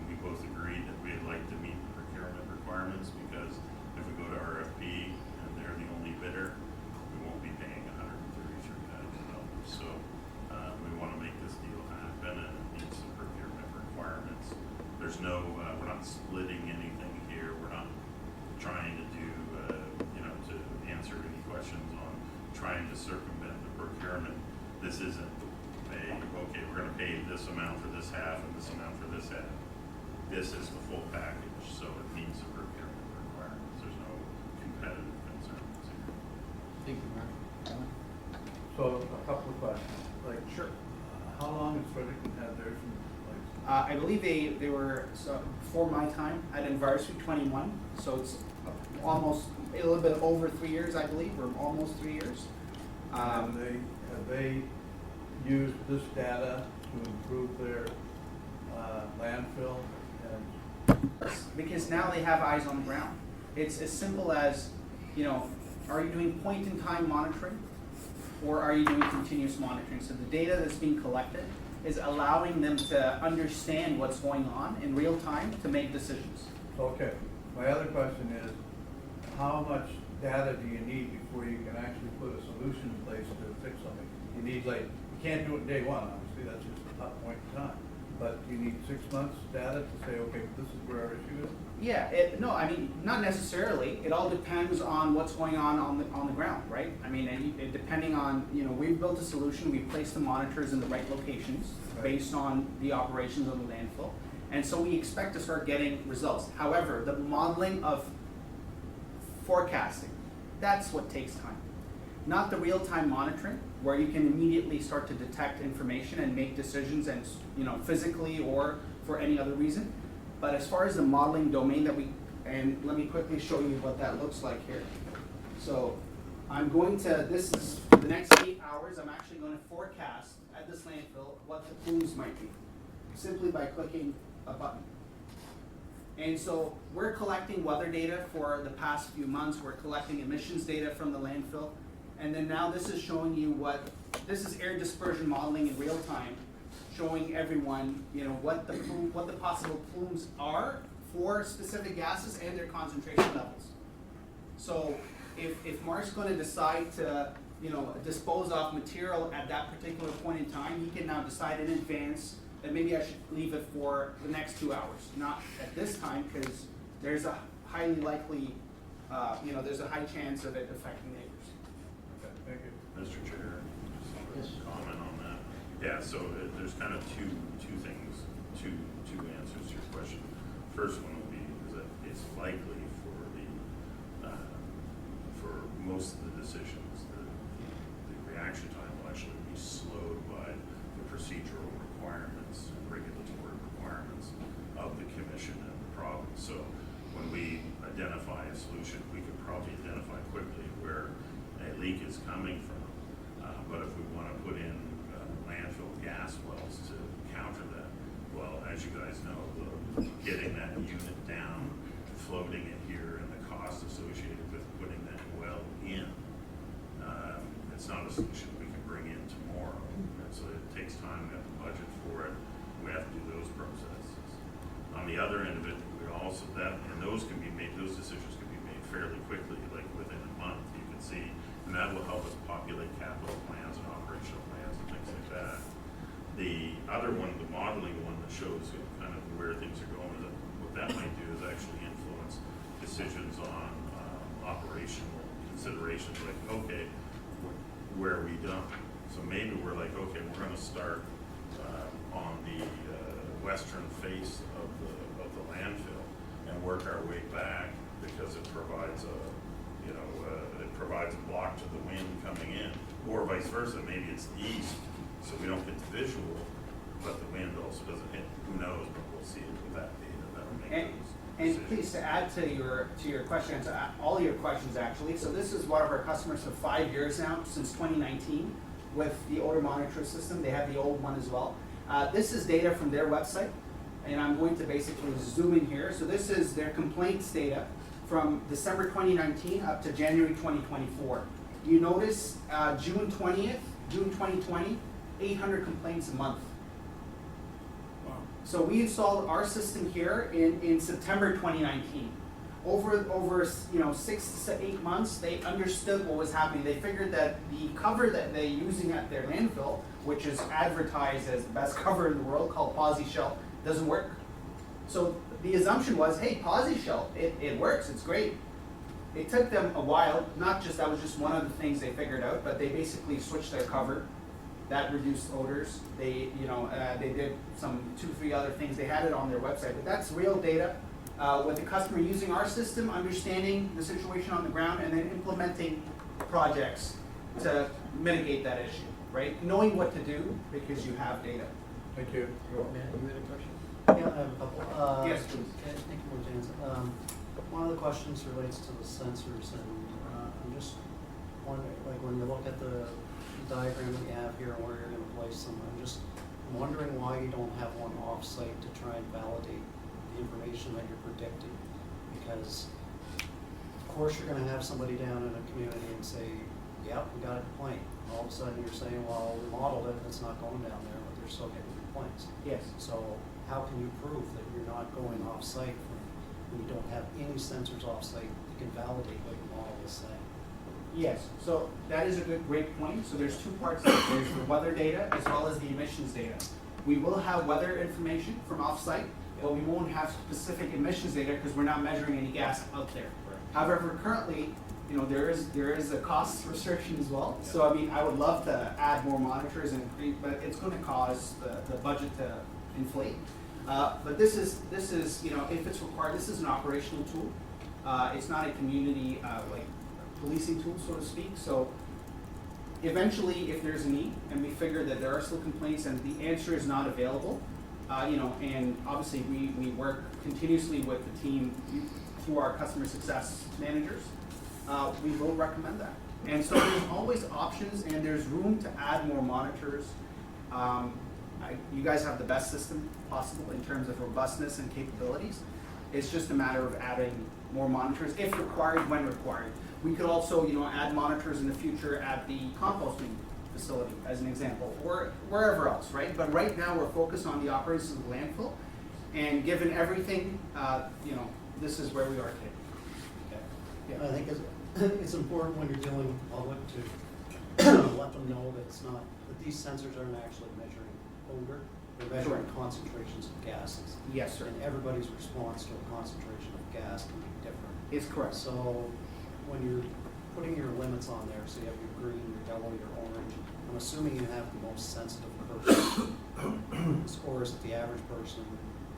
we both agreed that we'd like to meet the procurement requirements, because if we go to RFP and they're the only bidder, we won't be paying $133,000. So we want to make this deal happen, and it meets the procurement requirements. There's no, we're not splitting anything here. We're not trying to do, to answer any questions on trying to circumvent the procurement. This isn't okay, we're going to pay this amount for this half and this amount for this half. This is the full package, so it meets the procurement requirements. There's no competitive concerns here. Thank you, Mark. Alan? So a couple of questions, like, Sure. How long has Fredericton had theirs in place? I believe they were, so before my time, at Anniversary 21, so it's almost a little bit over 3 years, I believe, or almost 3 years. Have they used this data to improve their landfill? And Because now they have eyes on the ground. It's as simple as, are you doing point-in-time monitoring, or are you doing continuous monitoring? So the data that's being collected is allowing them to understand what's going on in real time to make decisions. okay, my other question is, how much data do you need before you can actually put a solution in place to fix something? You need like You can't do it day one, obviously, that's just a tough point in time. But you need 6 months data to say, okay, this is where our issue is. Yeah, no, I mean, not necessarily. It all depends on what's going on the ground, right? I mean, depending on, you know, we've built a solution, we've placed the monitors in the right locations Right. based on the operations of the landfill. And so we expect to start getting results. However, the modeling of forecasting, that's what takes time. Not the real-time monitoring, where you can immediately start to detect information and make decisions, and, you know, physically or for any other reason. But as far as the modeling domain that and let me quickly show you what that looks like here. So I'm going to, this is for the next 8 hours, I'm actually going to forecast at this landfill what the plumes might be, simply by clicking a button. And so we're collecting weather data for the past few months, we're collecting emissions data from the landfill, and then now this is showing you this is air dispersion modeling in real time, showing everyone, you know, what the possible plumes are for specific gases and their concentration levels. So if Mark's going to decide to, you know, dispose off material at that particular point in time, he can now decide in advance that maybe I should leave it for the next 2 hours, not at this time, because there's a highly likely, you know, there's a high chance of it affecting neighbors. Okay, thank you. Mr. Chair, Yes. just a comment on that. Yeah, so there's kind of two things, two answers to your question. First one will be is that it's likely for most of the decisions, the reaction time will actually be slowed by the procedural requirements and regulatory requirements of the commission and the province. So when we identify a solution, we could probably identify quickly where a leak is coming from. But if we want to put in landfill gas wells to counter that, well, as you guys know, getting that unit down, floating it here, and the cost associated with putting that well in, it's not a solution we can bring in tomorrow. And so it takes time, we have to budget for it, we have to do those processes. On the other end of it, we also, those decisions can be made fairly quickly, like within a month, you can see, and that will help us populate capital plans and operational plans and things like that. The other one, the modeling one that shows kind of where things are going, what that might do is actually influence decisions on operational considerations, like, okay, where are we done? So maybe we're like, okay, we're going to start on the western face of the landfill and work our way back, because it provides it provides a block to the wind coming in, or vice versa. Maybe it's east, so we don't get the visual, but the wind also doesn't hit. Who knows? But we'll see it with that data. That'll make those And decisions. please, to add to your questions, all your questions actually. So this is one of our customers for 5 years now, since 2019, with the odor monitor system. They have the old one as well. This is data from their website, and I'm going to basically zoom in here. So this is their complaints data from December 2019 up to January 2024. You notice June 2020, 800 complaints a month. So we installed our system here in September 2019. Over 6 to 8 months, they understood what was happening. They figured that the cover that they're using at their landfill, which is advertised as the best cover in the world, called Posi Shell, doesn't work. So the assumption was, hey, Posi Shell, it works, it's great. It took them a while. That was just one of the things they figured out, but they basically switched their cover. That reduced odors. They did some 2-3 other things. They had it on their website, but that's real data with the customer using our system, understanding the situation on the ground, and then implementing projects to mitigate that issue, right? Knowing what to do because you have data. Thank you. Matt, you had a question? Yeah, I have a couple. Yes, please. Okay, thank you, Martin. One of the questions relates to the sensors, and I'm just wondering, like, when you look at the diagram that you have here and where you're going to place them, I'm wondering why you don't have one off-site to try and validate the information that you're predicting, because of course you're going to have somebody down in a community and say, yep, we got a complaint. And all of a sudden you're saying, well, we modeled it and it's not going down there, but they're still getting complaints. Yes. So how can you prove that you're not going off-site when you don't have any sensors off-site that can validate what your model is saying? Yes, so that is a great point. So there's two parts of it. There's the weather data as well as the emissions data. We will have weather information from off-site, but we won't have specific emissions data because we're not measuring any gas out there. However, currently, there is a cost restriction as well. So I mean, I would love to add more monitors and increase, but it's going to cause the budget to inflate. But this is if it's required, this is an operational tool. It's not a community like policing tool, so to speak. So eventually, if there's a need and we figure that there are still complaints and the answer is not available, and obviously we work continuously with the team through our customer success managers, we will recommend that. And so there's always options and there's room to add more monitors. You guys have the best system possible in terms of robustness and capabilities. It's just a matter of adding more monitors if required, when required. We could also, add monitors in the future at the composting facility, as an example, or wherever else, right? But right now, we're focused on the operations of the landfill, and given everything, this is where we are today. Yeah, I think it's important when you're dealing with the public to let them know that that these sensors aren't actually measuring odor, they're measuring Correct. concentrations of gases. Yes, sir. And everybody's response to a concentration of gas can be different. It's correct. So when you're putting your limits on there, so you have your green, your yellow, your orange, I'm assuming you have the most sensitive person, or is it the average person?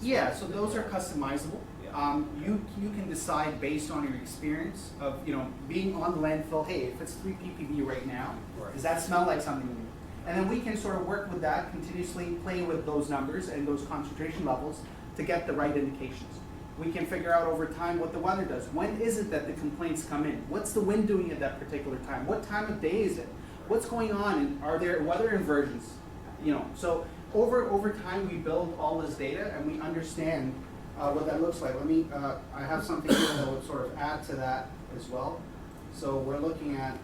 Yeah, so those are customizable. Yeah. You can decide based on your experience of being on the landfill. Hey, if it's 3 ppb right now, Right. does that smell like something new? And then we can sort of work with that, continuously play with those numbers and those concentration levels to get the right indications. We can figure out over time what the weather does. When is it that the complaints come in? What's the wind doing at that particular time? What time of day is it? What's going on? And are there weather inversions? So over time we build all this data and we understand what that looks like. Let me, I have something here that would sort of add to that as well. So we're looking at,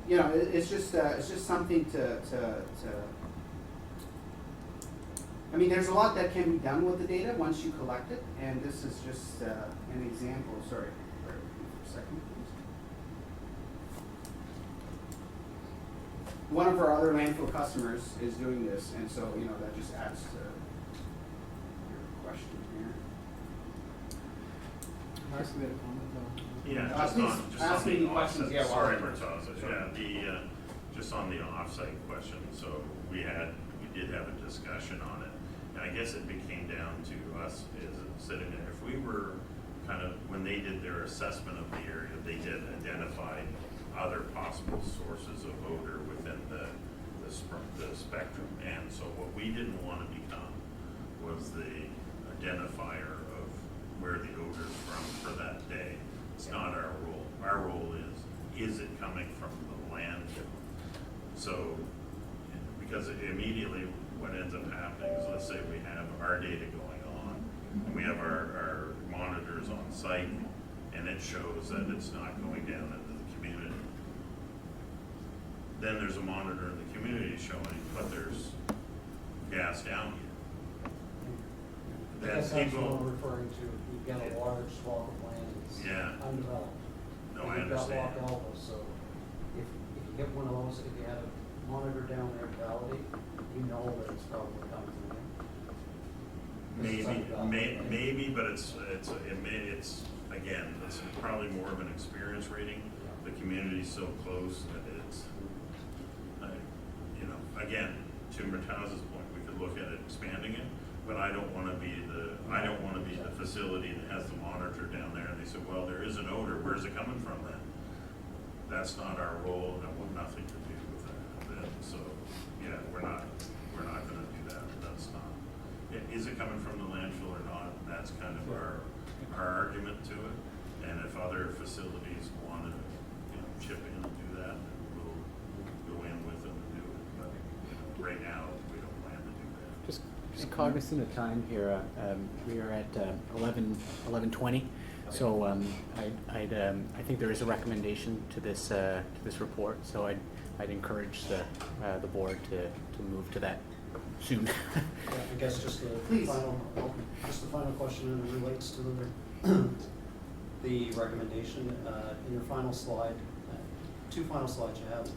it's just something to I mean, there's a lot that can be done with the data once you collect it, and this is just an example. Sorry, bear with me for a second, please. One of our other landfill customers is doing this, and so that just adds to your question here. Mark, we had a comment though. Yeah, just please on, just ask on me the any questions. offsite, Yeah, while sorry, I- Murtaza, Sure. yeah, just on the offsite question, so we did have a discussion on it, and I guess it became down to us is sitting there, if we were kind of, when they did their assessment of the area, they did identify other possible sources of odor within the spectrum, and so what we didn't want to become was the identifier of where the odor's from for that day. It's not our role. Our role is it coming from the landfill? So, because immediately what ends up happening is, let's say we have our data going on, and we have our monitors on site, and it shows that it's not going down into the community. Then there's a monitor in the community showing, but there's gas down here. Then That's what people, I'm referring to. You've got a large swath of land that's Yeah. undeveloped. no, I understand. You've got Lock Elbow, so if you get one of those, if you had a monitor down there to validate, you know that it's probably coming from there. This is undeveloped. Maybe, but it's again, it's probably more of an experience rating. The community's so close that it's, again, to Murtaza's point, we could look at it expanding it, but I don't want to be the facility that has the monitor down there, and they say, well, there is an odor. Where's it coming from then? That's not our role, and I want nothing to do with that. So, yeah, we're not going to do that. That's not. Is it coming from the landfill or not? That's kind of our argument to it. And if other facilities want to, chip in and do that, then we'll go in with them and do it. But right now, we don't plan to do that. Just cognizant of time here, we are at 11:20, so I think there is a recommendation to this report, so I'd encourage the board to move to that soon. Yeah, I guess just the Please. final question, and it relates to the the recommendation, in your final slide, two final slides you have,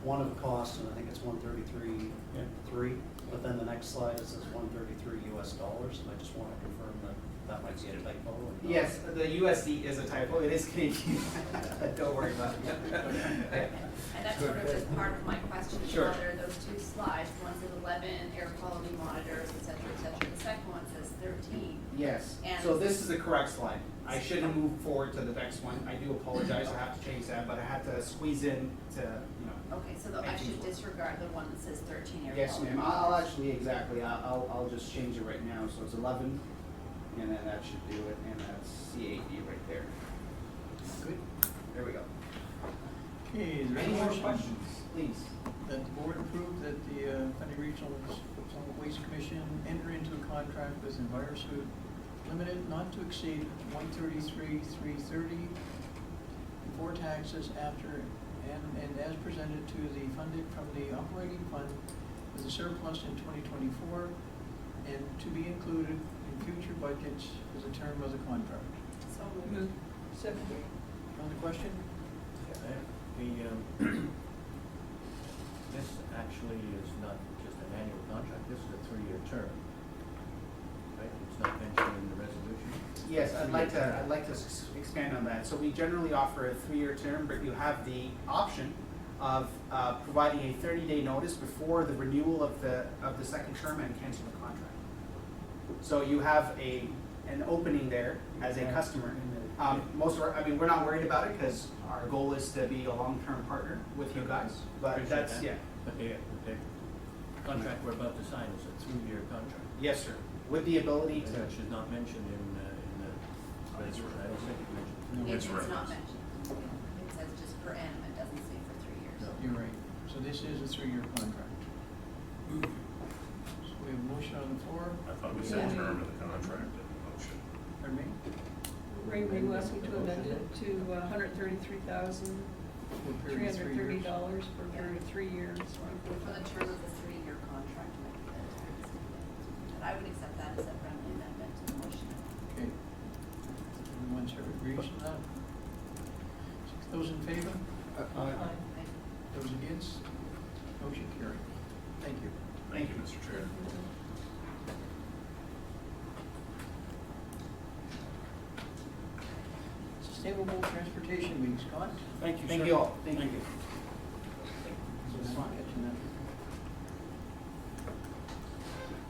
one of the cost, and I think it's 133.3, but then the next slide it says $133 US, and I just want to confirm that that might be a typo. or not. Yes, the USD is a typo, it is Canadian, don't worry about it. And that's sort of just part of my question, Sure. whether those two slides, one says 11 air quality monitors, et cetera, et cetera. The second one says 13. Yes, And- so this is the correct slide. I should have moved forward to the next one. I do apologize, I have to change that, but I had to squeeze in to, Okay, so I should disregard the one that says 13 air Yes, quality ma'am, monitors. I'll actually, exactly, I'll just change it right now, so it's 11, and then that should do it, and that's CAD right there. Good. There we go. Okay, is there Any any more motion questions, please? that the board approve that the Fundy Regional Solid Waste Commission enter into a contract with EnviroSuite Limited not to exceed $133,330 before taxes after and as presented to the funded from the operating fund with a surplus in 2024 and to be included in future budgets as a term of the contract. So Move. Second. On the question? This actually is not just an annual contract, this is a 3-year term. Right, it's not mentioned in the resolution. Yes, I'd like to expand on that. So we generally offer a 3-year term, but you have the option of providing a 30-day notice before the renewal of the second term and cancel the contract. So you have an opening there as a customer. Most of our, I mean, we're not worried about it because our goal is to be a long-term partner with you guys, but Appreciate that's, that. yeah. But the contract we're about to sign is a 3-year contract. Yes, sir. With the ability And to, which is not mentioned in the resolution, I don't think it mentioned. No. it's not referenced. mentioned. It says just per annum, it doesn't say for 3 years. No. You're right. So this is a 3-year contract. So we have a motion on the floor. I thought we said term of the contract in the motion. Pardon me? Ray, were you asking to amend it to $133,330 For a period of 3 years. for a period of 3 years? For the term of the 3-year contract, might be the terms. But I would accept that as a friendly amendment to the motion. Okay. Everyone sort of agrees on that? Those in favor? Aye. Those against? Motion carried. Thank you. Thank you, Mr. Chair. Sustainable Transportation Week, Scott? thank you all, thank you. So this one, catching that.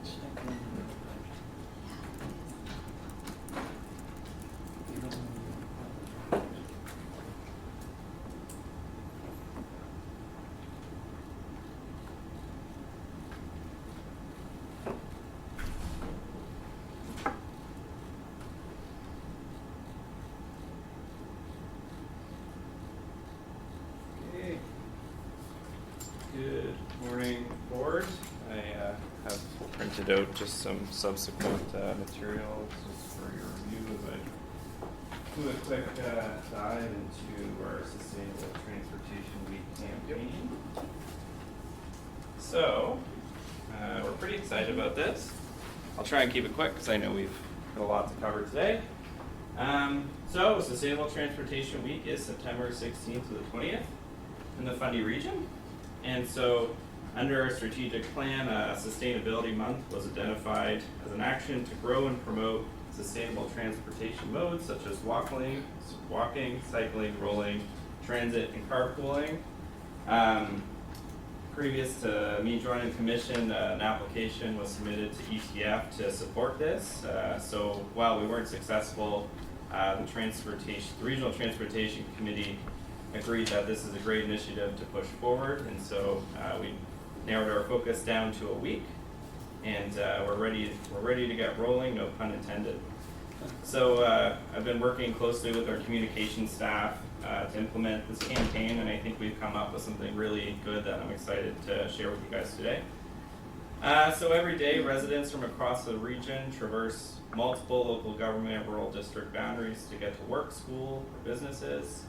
Second. Okay. Good morning, board. I have printed out just some subsequent materials just for your review as I do a quick dive into our Sustainable Transportation Week campaign. So, we're pretty excited about this. I'll try and keep it quick because I know we've got a lot to cover today. So, Sustainable Transportation Week is September 16th to the 20th in the Fundy region. And so, under our strategic plan, Sustainability Month was identified as an action to grow and promote sustainable transportation modes such as walking, cycling, rolling, transit, and carpooling. Previous to me joining the commission, an application was submitted to ETF to support this. So while we weren't successful, the Regional Transportation Committee agreed that this is a great initiative to push forward, and so we narrowed our focus down to a week, and we're ready to get rolling, no pun intended. So I've been working closely with our communication staff to implement this campaign, and I think we've come up with something really good that I'm excited to share with you guys today. So every day, residents from across the region traverse multiple local government and rural district boundaries to get to work, school, or businesses,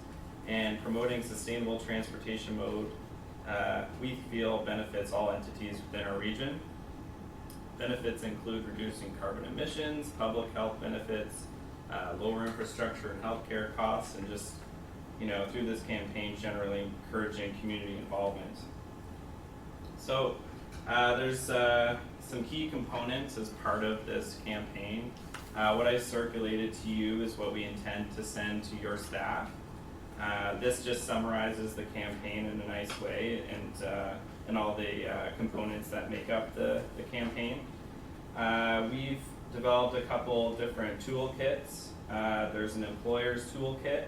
and promoting sustainable transportation mode, we feel benefits all entities within our region. Benefits include reducing carbon emissions, public health benefits, lower infrastructure and healthcare costs, and just, through this campaign, generally encouraging community involvement. So there's some key components as part of this campaign. What I circulated to you is what we intend to send to your staff. This just summarizes the campaign in a nice way, and all the components that make up the campaign. We've developed a couple different toolkits. There's an employer's toolkit.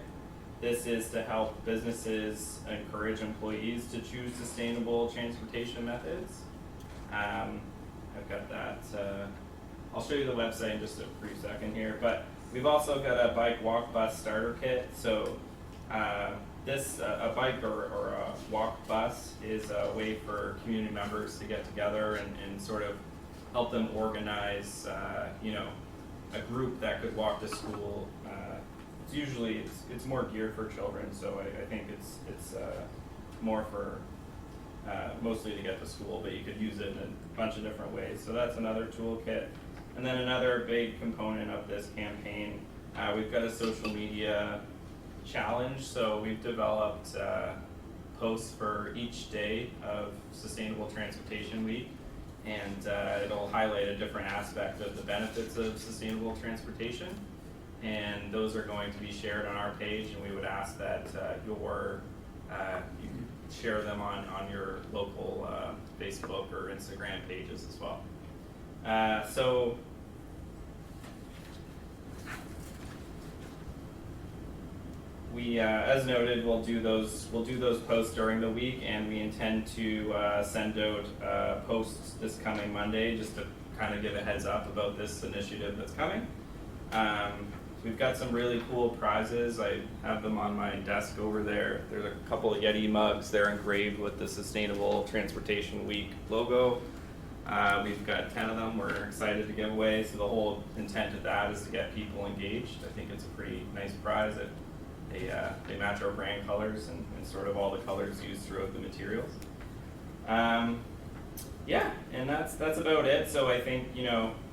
This is to help businesses encourage employees to choose sustainable transportation methods. I've got that. I'll show you the website in just a brief second here, but we've also got a bike, walk, bus starter kit. So a bike or a walk bus is a way for community members to get together and sort of help them organize, a group that could walk to school. It's more geared for children, so I think it's more for mostly to get to school, but you could use it in a bunch of different ways. So that's another toolkit. And then another big component of this campaign, we've got a social media challenge. So we've developed posts for each day of Sustainable Transportation Week, and it'll highlight a different aspect of the benefits of sustainable transportation. And those are going to be shared on our page, and we would ask that you can share them on your local Facebook or Instagram pages as well. So we, as noted, we'll do those posts during the week, and we intend to send out posts this coming Monday just to kind of give a heads up about this initiative that's coming. We've got some really cool prizes. I have them on my desk over there. There's a couple of Yeti mugs. They're engraved with the Sustainable Transportation Week logo. We've got 10 of them we're excited to give away. So the whole intent of that is to get people engaged. I think it's a pretty nice prize. They match our brand colors and sort of all the colors used throughout the materials. Yeah, and that's about it. So I think,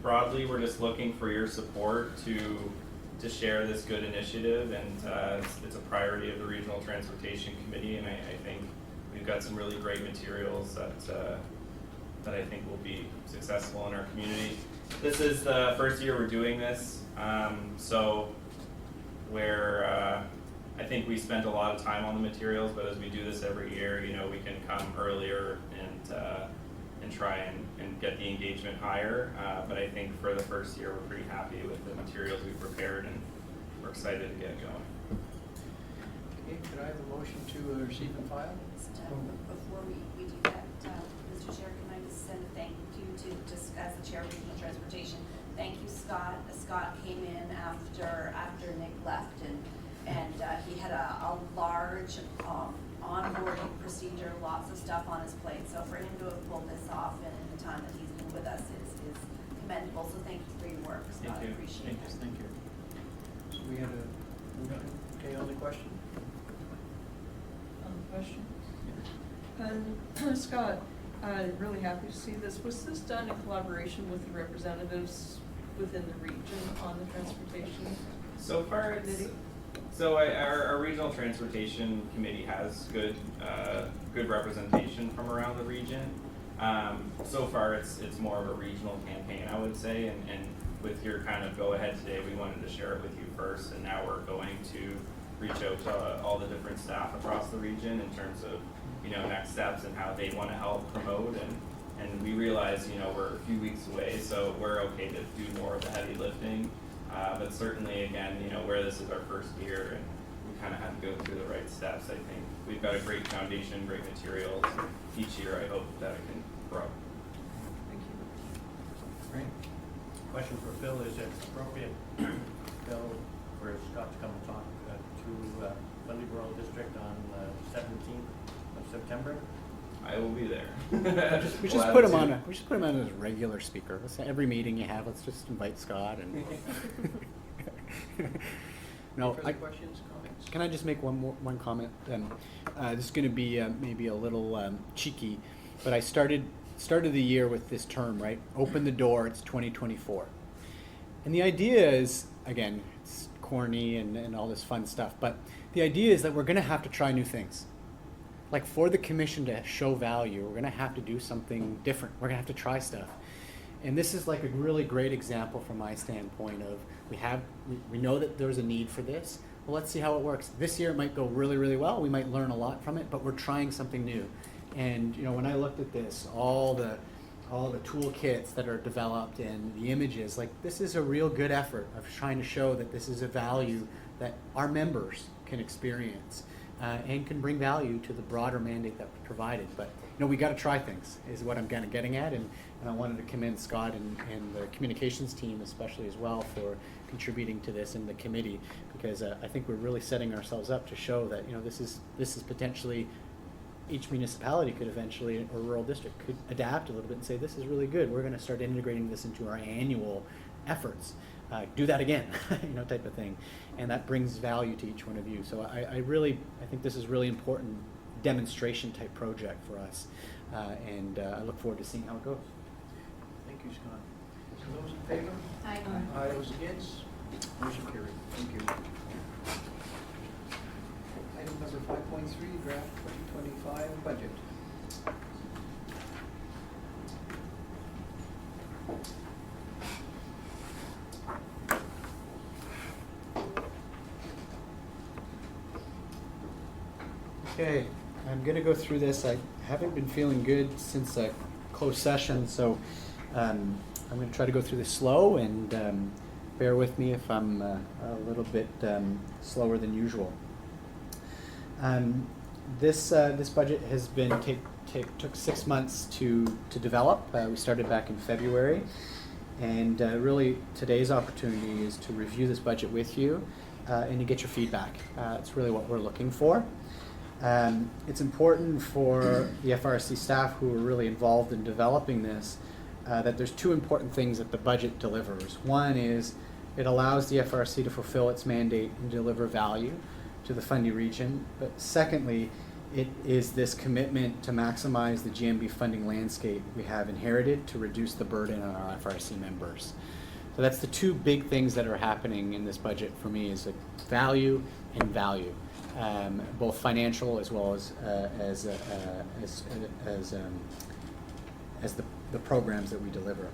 broadly we're just looking for your support to share this good initiative, and it's a priority of the Regional Transportation Committee, and I think we've got some really great materials that I think will be successful in our community. This is the first year we're doing this, so where I think we spent a lot of time on the materials, but as we do this every year, we can come earlier and try and get the engagement higher. But I think for the first year, we're pretty happy with the materials we've prepared, and we're excited to get going. Okay, could I have a motion to receive and file? Before we do that, Mr. Chair, can I just send a thank you to, just as the Chair of Regional Transportation, thank you, Scott. Scott came in after Nick left, and he had a large onboarding procedure, lots of stuff on his plate. So for him to have pulled this off in the time that he's been with us is commendable. So thank you for your work, Scott. I appreciate it. Thank you. So we have a motion. Okay, on the question? On the question? And Scott, I'm really happy to see this. Was this done in collaboration with the representatives within the region on the transportation So far, committee? Our Regional Transportation Committee has good representation from around the region. So far, it's more of a regional campaign, I would say, and with your kind of go-ahead today, we wanted to share it with you first, and now we're going to reach out to all the different staff across the region in terms of, next steps and how they want to help promote, and we realize, we're a few weeks away, so we're okay to do more of the heavy lifting. But certainly, again, where this is our first year, and we kind of have to go through the right steps. I think we've got a great foundation, great materials. Each year, I hope that it can grow. Thank you. Great. Question for Phil, is it appropriate, Phil, for Scott to come and talk to Bundy Borough District on 17th of September? I will be there. We just put him on as a regular speaker. Every meeting you have, let's just invite Scott and. No, Further questions, comments? Can I just make one comment? This is going to be maybe a little cheeky, but I started the year with this term, right? Open the door. It's 2024, And the idea is, again, it's corny and all this fun stuff, but the idea is that we're gonna have to try new things. Like for the commission to show value, we're gonna have to do something different. We're gonna have to try stuff. And this is like a really great example from my standpoint of we know that there's a need for this. Well, let's see how it works. This year it might go really, really well. We might learn a lot from it, but we're trying something new. And you know, when I looked at this, all the toolkits that are developed and the images, like this is a real good effort of trying to show that this is a value that our members can experience and can bring value to the broader mandate that we provided. But you know, we got to try things is what I'm kind of getting at, and I wanted to commend Scott and the communications team especially as well for contributing to this in the committee, because I think we're really setting ourselves up to show that, you know, this is potentially each municipality could eventually, or rural district could adapt a little bit and say, this is really good. We're going to start integrating this into our annual efforts. Do that again, you know, type of thing. And that brings value to each one of you. So I think this is really important demonstration type project for us. And I look forward to seeing how it goes. Thank you, Scott. So those in favor? Aye. Aye. Those against? Motion carried. Thank you. Item number 5.3, draft 2025 budget. Okay, I'm going to go through this. I haven't been feeling good since a closed session, so I'm going to try to go through this slow, and bear with me if I'm a little bit slower than usual. This budget has been took 6 months to develop. We started back in February, and really today's opportunity is to review this budget with you and to get your feedback. It's really what we're looking for. It's important for the FRSC staff who are really involved in developing this that there's two important things that the budget delivers. One is it allows the FRSC to fulfill its mandate and deliver value to the Fundy region. But secondly, it is this commitment to maximize the GMB funding landscape we have inherited to reduce the burden on our FRSC members. So that's the two big things that are happening in this budget for me, is like value and value. Both financial as well as the programs that we deliver.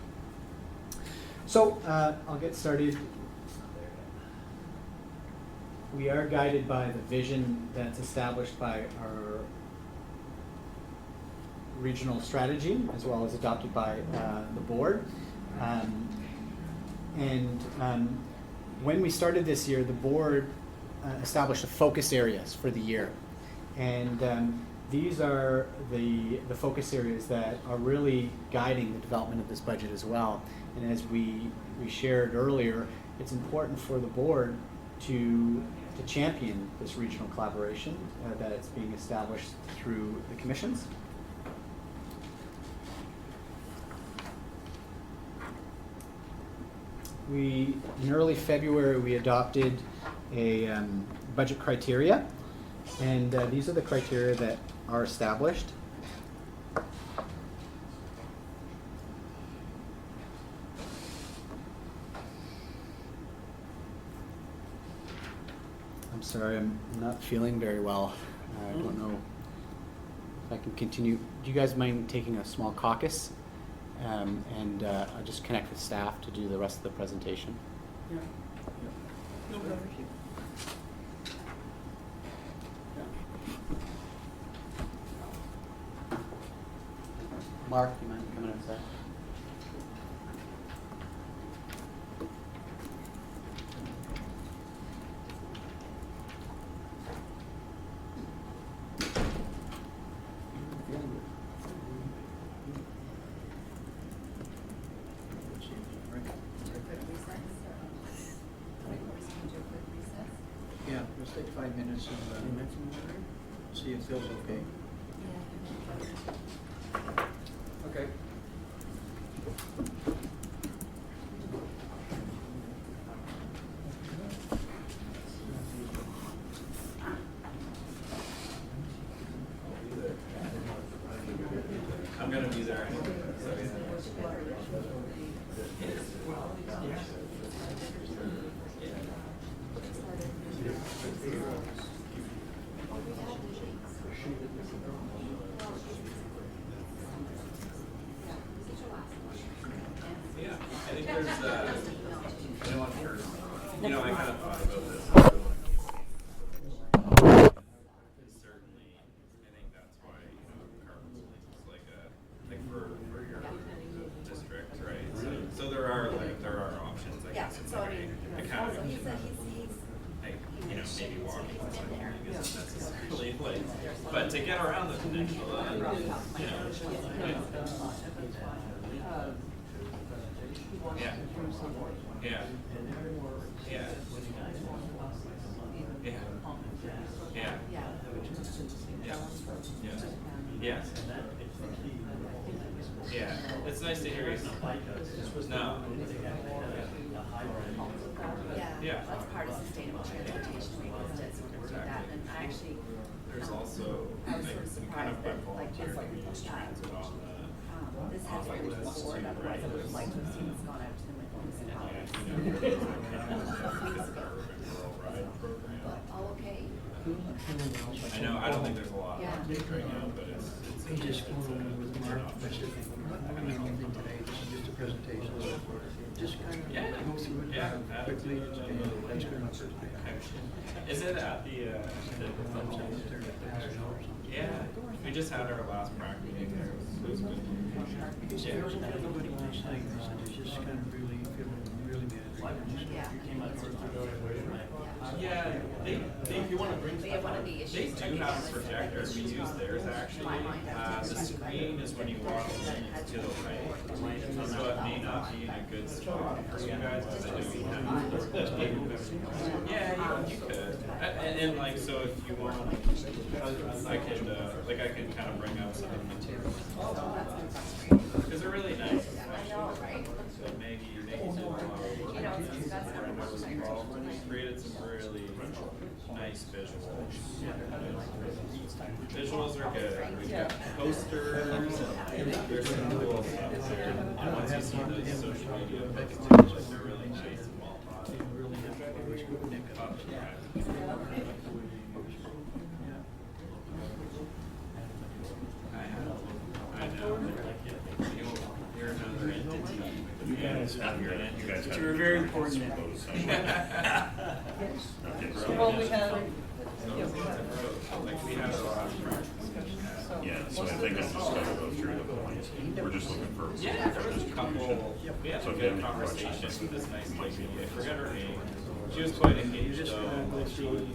So I'll get started. We are guided by the vision that's established by our regional strategy, as well as adopted by the board. When we started this year, the board established the focus areas for the year, and these are the focus areas that are really guiding the development of this budget as well. And as we shared earlier, it's important for the board to champion this regional collaboration that it's being established through the commissions. In early February, we adopted a budget criteria, and these are the criteria that are established. I'm sorry, I'm not feeling very well. I don't know if I can continue. Do you guys mind taking a small caucus? And I'll just connect with staff to do the rest of the presentation. Yeah. Mark, you mind coming outside? Yeah, let's take 5 minutes and see if Phil's okay. Okay. I'm gonna be there anyway. Yeah, I think there's, you know, I kind of thought about this. Certainly, I think that's why, you know, carbon is like for your district, right? So there are options, I Yeah, guess. so I mean, I kind of, he's like, you know, maybe walking or something isn't necessarily like, but to get around the peninsula, you know, right? Yeah. Yeah. Yeah. Yeah. Yeah. Yeah. Yeah. It's nice to hear you. No. Yeah. That's part of sustainable transportation, we did some work with that, and I actually. There's also, I was like, sort of some kind surprised of that, web like, this, volunteering initiatives on this has been to the board, otherwise I would have liked to have seen this gone out to the municipalities. All okay? I know, I don't think there's a lot of Yeah. updates right now, but it's Just going on with Mark, that's the thing. We're not doing anything today, this is just a presentation. Just kind of Yeah. go through it Yeah. quickly, and that's good enough. Is it at the yeah, we just had our last prac meeting there. It was good. Because Yeah. everybody was saying this, and it's just kind of really feeling really bad. Yeah. Yeah, they if you want to bring But yeah, one of the they issues. do have a projector. We use theirs actually. The screen is when you walk to the right, so it may not be in a good spot for you guys because I know you have. Yeah, you could. And like, so if you want, I could kind of bring up some of the materials because they're really nice. I know, right? So Maggie's doing a lot of work. You know, that's kind of Was involved and we created some really nice visuals. Visuals are good. We've got posters. There's some cool stuff there. And once you see those social media posts, like they're really nice and well thought. I know. You're another entity. You guys have You're a very important man. Well, we have, Like we have a lot of practice. Yeah, so I think I'm just gonna go through the points. We're just looking for. Yeah, there was a couple, we had So a if you have good any conversation questions, with this nice lady, I forget her name. She was quite engaged Just though, kind of go like through it.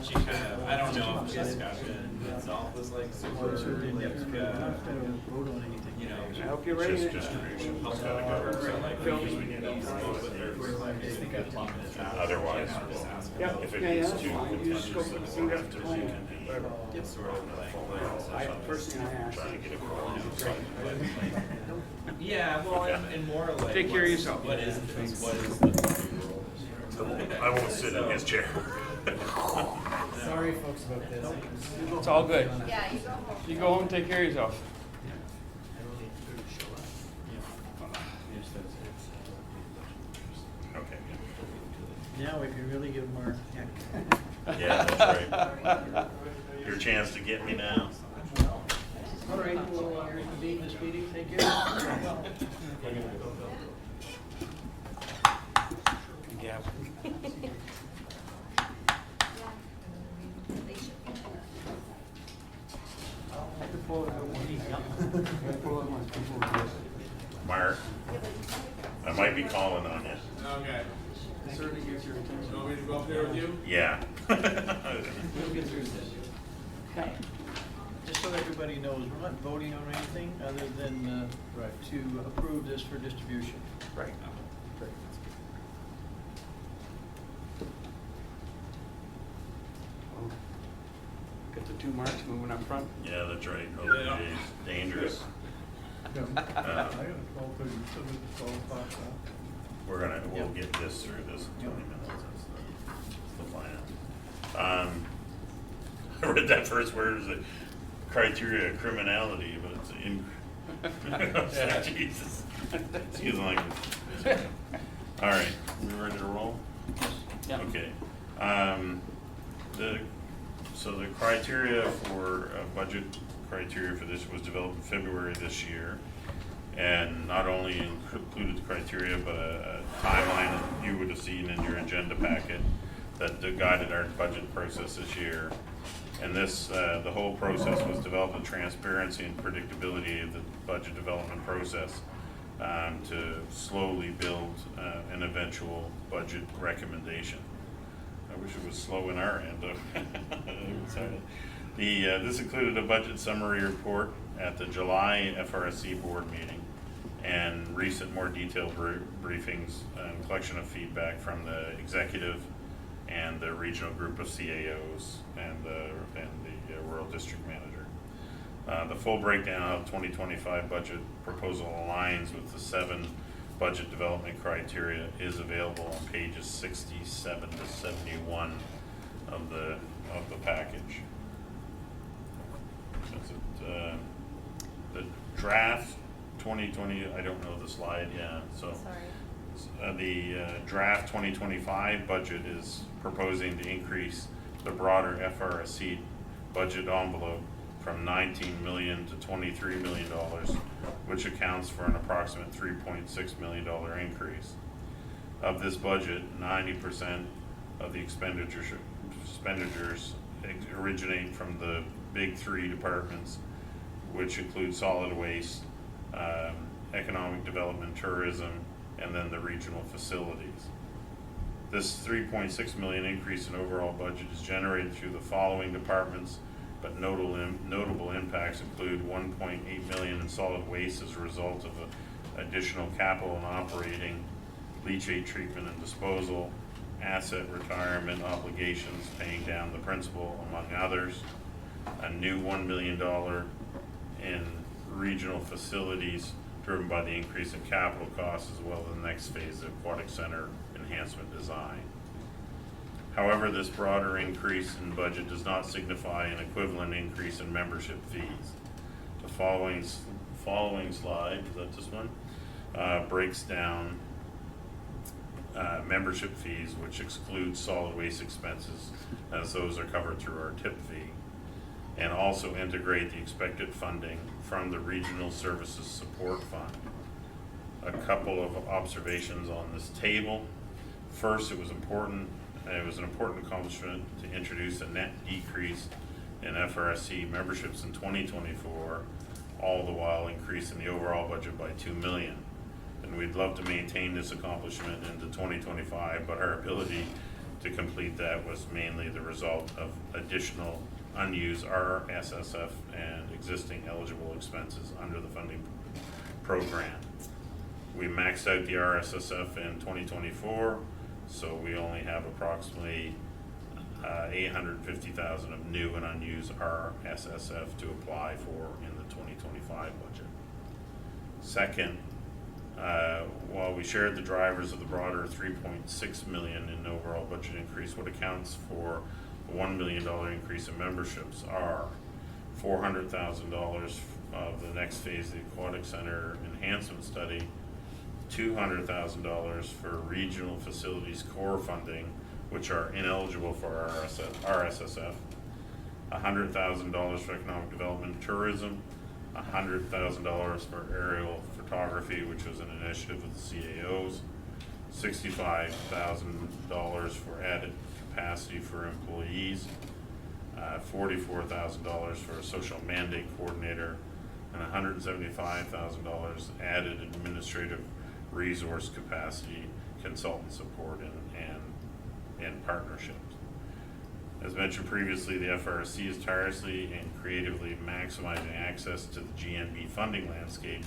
she kind of, I don't know if the discussion itself was like super, Vote on anything. you know. I hope you're ready. Just distribution. It's gotta go. So like, because we need to spoke with her for like, I think a few minutes after. Otherwise, I'll just ask her. Yeah. if it Yeah, gets yeah. too You just contentious, go then see we'll that have to plan. reconvene. It's sort of like, First thing I asked. Trying to get a quorum. yeah, well, and more like. Take care of what's- yourself. What is this, what is the rule? I won't sit in his chair. Sorry, folks, about this. It's all good. Yeah, you go home. You go home and take care of yourself. Okay. Now, if you really give Mark, Yeah, that's right. Your chance to get me now. all right, we'll reconvene this meeting, thank you. Yeah. They should be. Mark, I might be calling on you. Okay. Certainly gets your attention. You want me to go up there with you? Yeah. We'll get through this. Okay. Just so everybody knows, we're not voting on anything other than to approve this for distribution. Right. Got the two marks moving up front. Yeah, that's right. Oh, Yeah. geez, dangerous. I got a 12:30, so it's 12 o'clock now. We'll get this through this in 20 minutes. That's the plan. I read that first word as a criteria of criminality, but it's in. Jesus. Excuse my language. All right, we ready to roll? Yeah. Okay. So the criteria for, budget criteria for this was developed in February this year. And not only included the criteria, but a timeline that you would have seen in your agenda packet that guided our budget process this year. And this, the whole process was developed with transparency and predictability of the budget development process, to slowly build an eventual budget recommendation. I wish it was slow in our end. This included a budget summary report at the July FRSC board meeting and recent more detailed briefings and collection of feedback from the executive and the regional group of CAOs and the rural district manager. The full breakdown of 2025 budget proposal aligns with the 7 budget development criteria is available on pages 67 to 71 of the package. The draft 2020, I don't know the slide, yeah, so. Sorry. The draft 2025 budget is proposing to increase the broader FRSC budget envelope from $19 million to $23 million, which accounts for an approximate $3.6 million increase. Of this budget, 90% of the expenditures originate from the big 3 departments, which include solid waste, economic development, tourism, and then the regional facilities. This $3.6 million increase in overall budget is generated through the following departments, but notable impacts include $1.8 million in solid waste as a result of additional capital and operating, leachate treatment and disposal, asset retirement obligations, paying down the principal, among others. A new $1 million in regional facilities driven by the increase in capital costs, as well as the next phase of aquatic center enhancement design. However, this broader increase in budget does not signify an equivalent increase in membership fees. The following slide, is that this one? Breaks down membership fees, which excludes solid waste expenses, as those are covered through our tip fee, and also integrate the expected funding from the Regional Services Support Fund. A couple of observations on this table. First, it was an important accomplishment to introduce a net decrease in FRSC memberships in 2024, all the while increasing the overall budget by $2 million. And we'd love to maintain this accomplishment into 2025, but our ability to complete that was mainly the result of additional unused RSSF and existing eligible expenses under the funding program. We maxed out the RSSF in 2024, so we only have approximately $850,000 of new and unused RSSF to apply for in the 2025 budget. Second, while we shared the drivers of the broader $3.6 million in overall budget increase, what accounts for the $1 million increase in memberships are $400,000 of the next phase of the aquatic center enhancement study, $200,000 for regional facilities core funding, which are ineligible for RSSF, $100,000 for economic development and tourism, $100,000 for aerial photography, which was an initiative of the CAOs, $65,000 for added capacity for employees, $44,000 for a social mandate coordinator, and $175,000 added administrative resource capacity, consultant support, and partnerships. As mentioned previously, the FRSC is tirelessly and creatively maximizing access to the GNB funding landscape,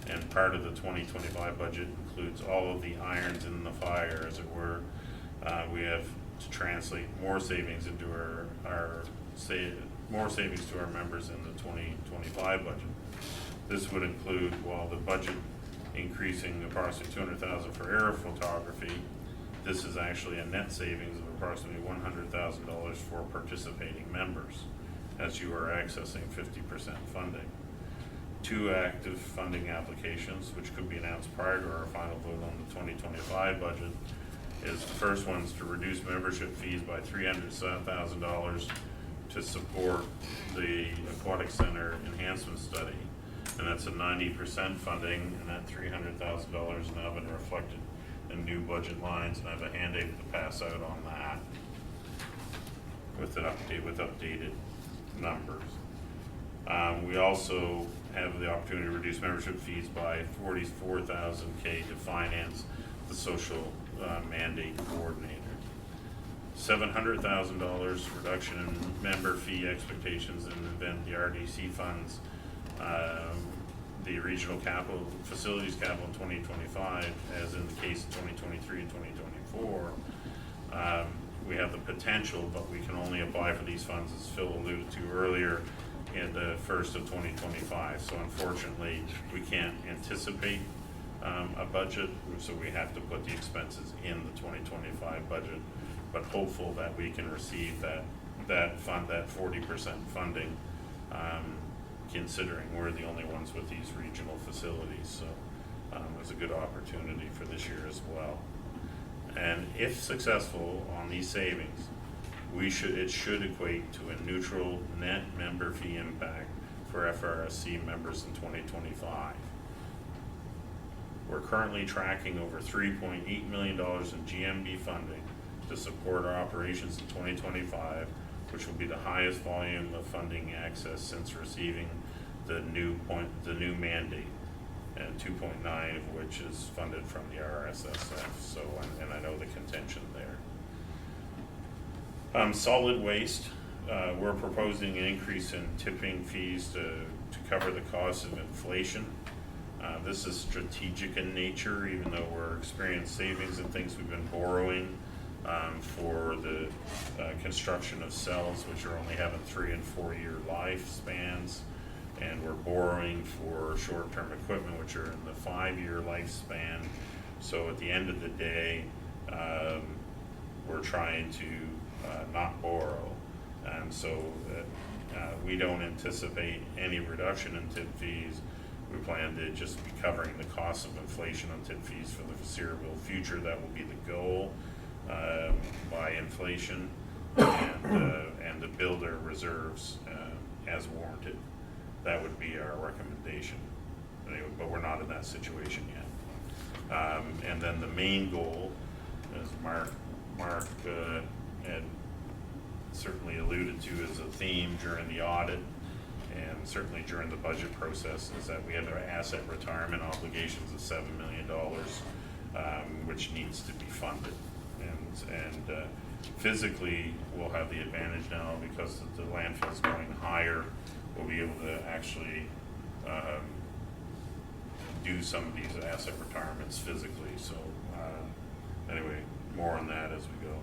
and part of the 2025 budget includes all of the irons in the fire, as it were. We have to translate more savings into more savings to our members in the 2025 budget. This would include, while the budget increasing approximately $200,000 for aerial photography, this is actually a net savings of approximately $100,000 for participating members, as you are accessing 50% funding. 2 active funding applications, which could be announced prior to our final vote on the 2025 budget, is the first one's to reduce membership fees by $300,000 to support the Aquatic Center Enhancement Study. And that's a 90% funding, and that $300,000 has now been reflected in new budget lines, and I have a handout to pass out on that with updated numbers. We also have the opportunity to reduce membership fees by $44,000 to finance the social mandate coordinator. $700,000 reduction in member fee expectations in the event the RDC funds the regional capital facilities capital in 2025, as in the case of 2023 and 2024. We have the potential, but we can only apply for these funds, as Phil alluded to earlier, in the first of 2025. So unfortunately, we can't anticipate a budget, so we have to put the expenses in the 2025 budget, but hopeful that we can receive that 40% funding, considering we're the only ones with these regional facilities. So it's a good opportunity for this year as well. And if successful on these savings, it should equate to a neutral net member fee impact for FRSC members in 2025. We're currently tracking over $3.8 million in GMB funding to support our operations in 2025, which will be the highest volume of funding access since receiving the new mandate, and 2.9 of which is funded from the RSSF. So, and I know the contention there. Solid waste, we're proposing an increase in tipping fees to cover the cost of inflation. This is strategic in nature, even though we're experiencing savings and things we've been borrowing for the construction of cells, which are only having 3 and 4 year lifespans, and we're borrowing for short-term equipment, which are in the 5-year lifespan. So at the end of the day, we're trying to not borrow, and so we don't anticipate any reduction in tip fees. We plan to just be covering the cost of inflation on tip fees for the foreseeable future. That will be the goal by inflation, and to build our reserves as warranted. That would be our recommendation. Anyway, but we're not in that situation yet. And then the main goal, as Mark had certainly alluded to as a theme during the audit, and certainly during the budget process, is that we have our asset retirement obligations of $7 million, which needs to be funded. And physically, we'll have the advantage now because the landfill is going higher. We'll be able to actually do some of these asset retirements physically. So anyway, more on that as we go.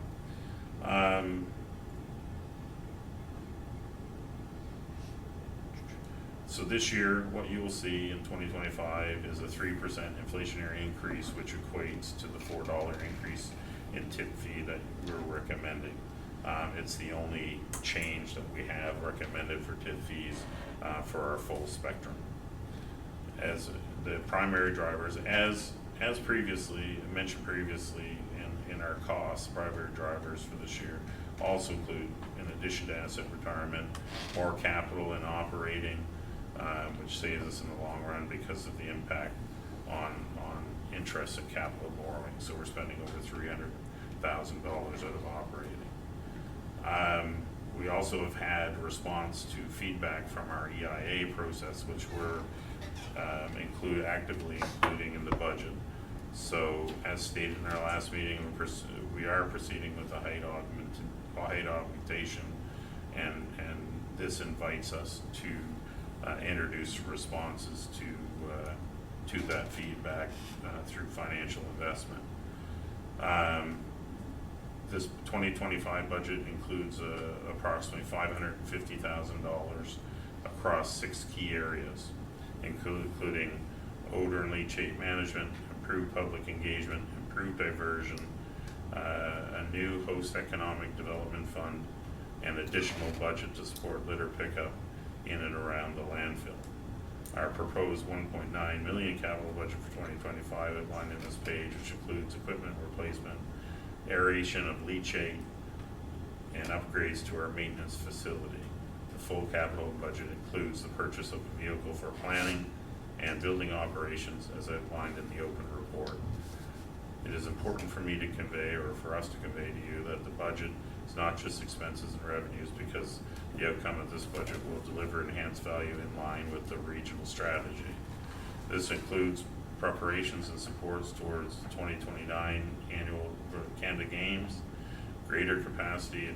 So this year, what you will see in 2025 is a 3% inflationary increase, which equates to the $4 increase in tip fee that we're recommending. It's the only change that we have recommended for tip fees for our full spectrum. As the primary drivers, as previously mentioned previously in our costs, primary drivers for this year also include, in addition to asset retirement, more capital in operating, which saves us in the long run because of the impact on interest and capital borrowing. So we're spending over $300,000 out of operating. We also have had response to feedback from our EIA process, which we're actively including in the budget. So as stated in our last meeting, we are proceeding with the height augmentation, and this invites us to introduce responses to that feedback through financial investment. This 2025 budget includes approximately $550,000 across 6 key areas, including odor and leachate management, improved public engagement, improved diversion, a new host economic development fund, and additional budget to support litter pickup in and around the landfill. Our proposed $1.9 million capital budget for 2025 outlined in this page, which includes equipment replacement, aeration of leachate, and upgrades to our maintenance facility. The full capital budget includes the purchase of a vehicle for planning and building operations as outlined in the open report. It is important for me to convey, or for us to convey to you, that the budget is not just expenses and revenues, because the outcome of this budget will deliver enhanced value in line with the regional strategy. This includes preparations and supports towards the 2029 annual Canada Games, greater capacity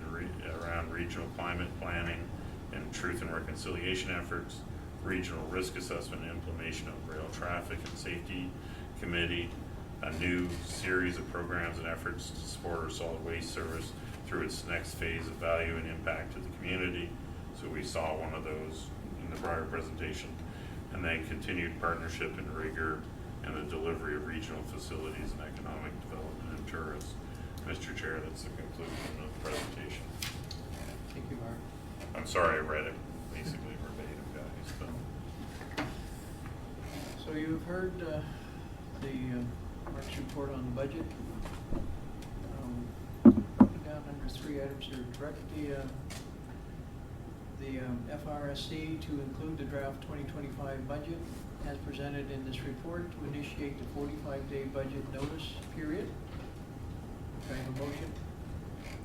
around regional climate planning and truth and reconciliation efforts, regional risk assessment and implementation of rail traffic and safety committee, a new series of programs and efforts to support our solid waste service through its next phase of value and impact to the community. So we saw one of those in the prior presentation. And then continued partnership and rigor and the delivery of regional facilities and economic development and tourism. Mr. Chair, that's the conclusion of the presentation. Thank you, Mark. I'm sorry I read it basically verbatim, guys, but. So you've heard Mark's report on the budget. Broken down under 3 items here. Direct the FRSC to include the draft 2025 budget as presented in this report to initiate the 45-day budget notice period. Can I have a motion?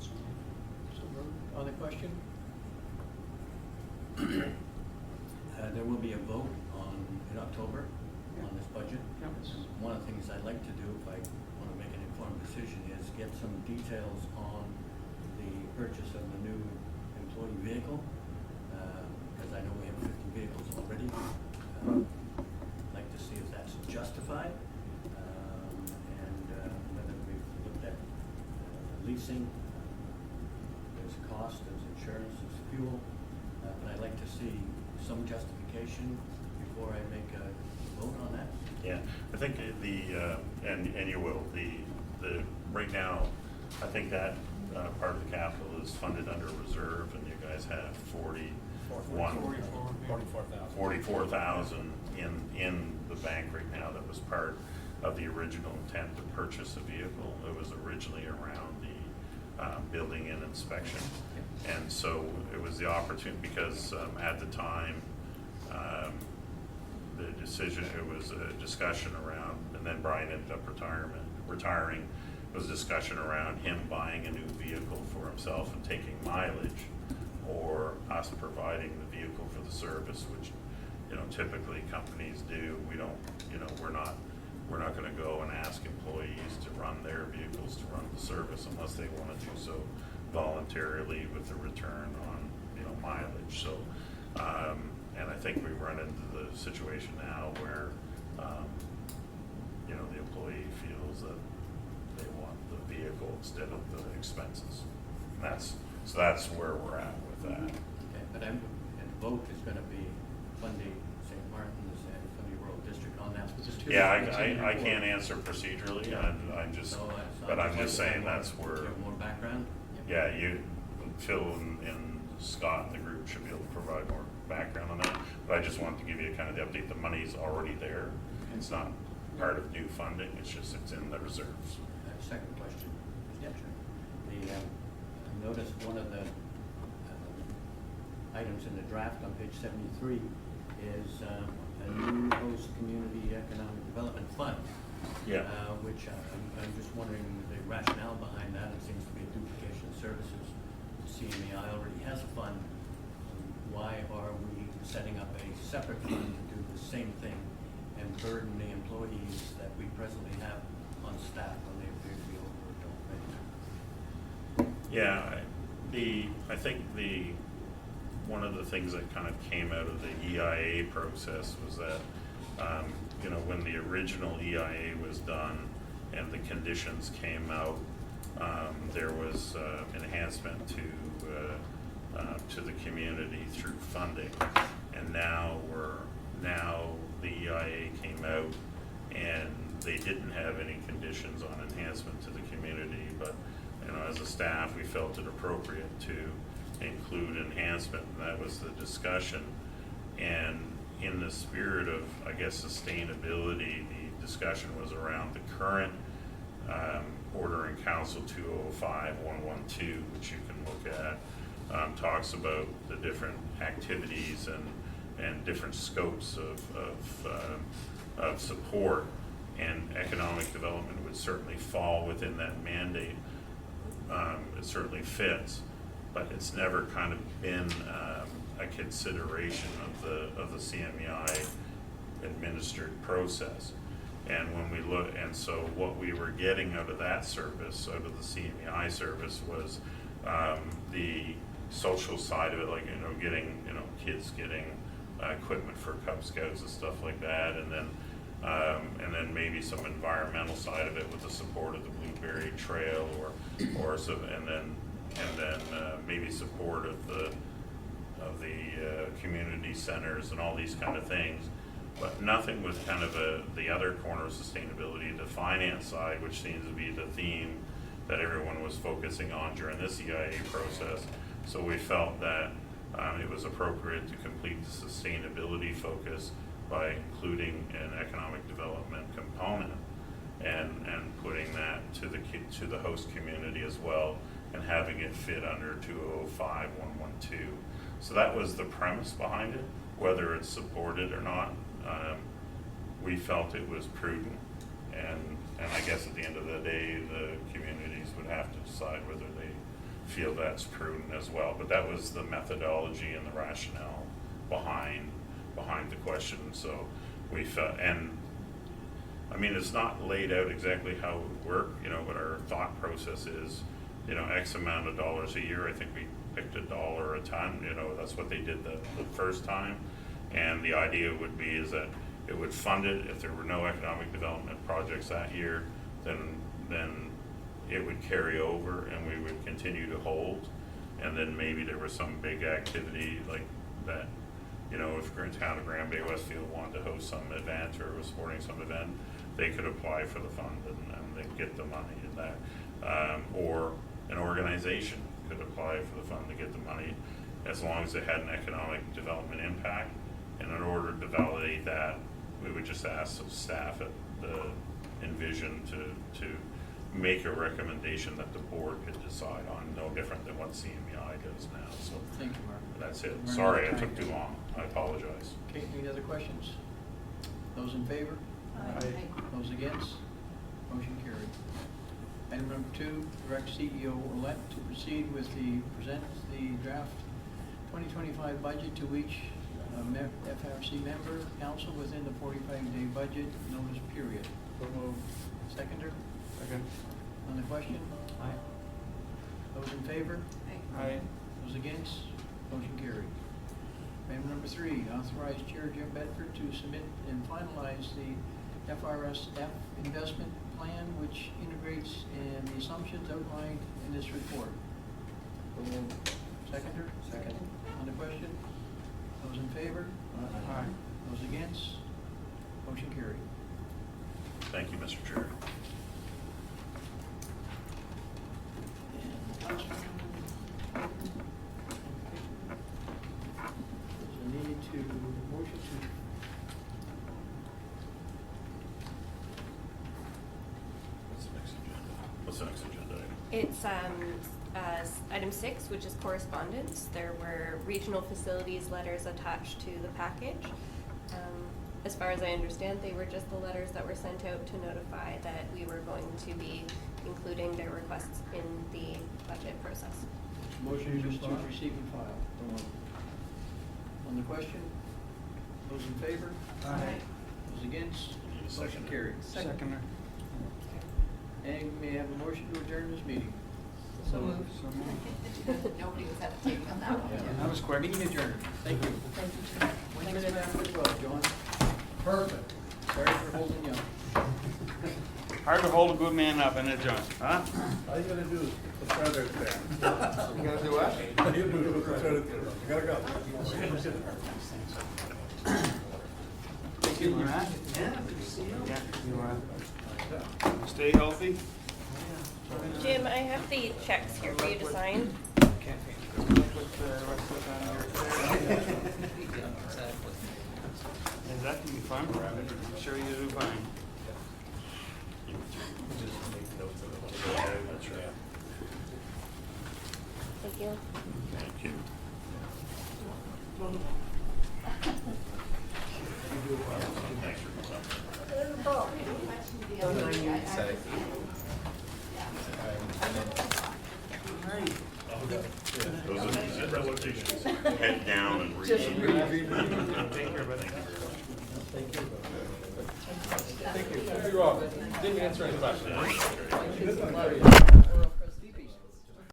So moved. On the question? There will be a vote in October on this budget. Yep. One of the things I'd like to do, if I want to make an informed decision, is get some details on the purchase of the new employee vehicle, because I know we have 50 vehicles already. I'd like to see if that's justified, and whether we've looked at leasing. There's cost, there's insurance, there's fuel, but I'd like to see some justification before I make a vote on that. Yeah, I think and you will, the right now, I think that part of the capital is funded under reserve, and you guys have 44,000 in the bank right now. That was part of the original intent to purchase a vehicle. It was originally around the building and inspection. And so it was the opportunity, because at the time, the decision, it was a discussion around, and then Brian ended up retiring, it was a discussion around him buying a new vehicle for himself and taking mileage, or us providing the vehicle for the service, which, typically companies do. We don't, we're not gonna go and ask employees to run their vehicles to run the service unless they wanna do so voluntarily with a return on, mileage. So, and I think we run into the situation now where, the employee feels that they want the vehicle instead of the expenses. And that's where we're at with that. Okay, but and the vote is gonna be funding St. Martin's and funding Rural District on that. Yeah, I can't answer procedurally, I'm just, So, but I'm just saying that's Do where, you have more background? yeah, Phil and Scott and the group should be able to provide more background on that. But I just wanted to give you kind of the update. The money's already there. It's not part of new funding, it's in the reserves. Second question. Yep. I noticed one of the items in the draft on page 73 is a new host community economic development fund. Yeah. Which I'm just wondering the rationale behind that. It seems to be a duplication of services. CMEI already has a fund. Why are we setting up a separate fund to do the same thing and burden the employees that we presently have on staff when they appear to be overworked already? Yeah, I think one of the things that kind of came out of the EIA process was that, when the original EIA was done and the conditions came out, there was enhancement to the community through funding. And now the EIA came out and they didn't have any conditions on enhancement to the community, but as a staff, we felt it appropriate to include enhancement, and that was the discussion. And in the spirit of, I guess, sustainability, the discussion was around the current Order in Council 205112, which you can look at, talks about the different activities and different scopes of support, and economic development would certainly fall within that mandate. It certainly fits, but it's never kind of been a consideration of the CMEI administered process. And when we look, and so what we were getting out of that service, out of the CMEI service, was the social side of it, like, getting, kids getting equipment for Cub Scouts and stuff like that, and then maybe some environmental side of it with the support of the Blueberry Trail, or so, and then maybe support of the community centers and all these kind of things. But nothing with kind of the other corner of sustainability, the finance side, which seems to be the theme that everyone was focusing on during this EIA process. So we felt that it was appropriate to complete the sustainability focus by including an economic development component and putting that to the host community as well, and having it fit under 205112. So that was the premise behind it. Whether it's supported or not, we felt it was prudent, and I guess at the end of the day, the communities would have to decide whether they feel that's prudent as well. But that was the methodology and the rationale behind the question. So we felt, and I mean, it's not laid out exactly how it would work, but our thought process is, X amount of dollars a year. I think we picked $1 a ton, that's what they did the first time. And the idea would be is that it would fund it. If there were no economic development projects that year, then it would carry over and we would continue to hold. And then maybe there was some big activity like that, if Town of Grand Bay Westfield wanted to host some event or was supporting some event, they could apply for the fund and they'd get the money in that. Or an organization could apply for the fund to get the money, as long as it had an economic development impact. And in order to validate that, we would just ask some staff at the Envision to make a recommendation that the board could decide on, no different than what CMEI does now. So Thank you, Mark. that's it. We're Sorry, I out of took time. too long. I apologize. Okay, any other questions? Those in favor? Aye. Those against? Motion carried. Item number 2, direct CEO-elect to proceed with present the draft 2025 budget to each FRSC member, council within the 45-day budget notice period. So moved. Seconder? Second. On the question? Aye. Those in favor? Aye. Those against? Motion carried. Item number 3, authorize Chair Jim Bedford to submit and finalize the FRSF investment plan, which integrates and the assumptions outlined in this report. Seconder? Second. On the question? Those in favor? Aye. Those against? Motion carried. Thank you, Mr. Chair. And the last one. There's a need to motion to. What's the next agenda item? It's item 6, which is correspondence. There were regional facilities letters attached to the package. As far as I understand, they were just the letters that were sent out to notify that we were going to be including their requests in the budget process. Motion just to receive and file. On the question? Those in favor? Aye. Those against? Need a Motion seconder. carried. Second. And may I have a motion to adjourn this meeting? So moved. Nobody was at the table on that one. That was quick. Meeting adjourned. Thank you. Thank you, as well, John. Perfect. Sorry for holding you up. Hard to hold a good man up in a joint, huh? All you gotta do is put the feathers there. You gotta do what? You do the feathers there. You gotta go. Thank you, Mark. Yeah, you stay healthy. Jim, I have the checks here for you to sign. Is that gonna be fun? I'm sure you do fine. Thank you. Thanks for coming. Those are the zip relocations. Head down and read. Just read. Take care, buddy. Thank you. You're welcome. Didn't answer any questions.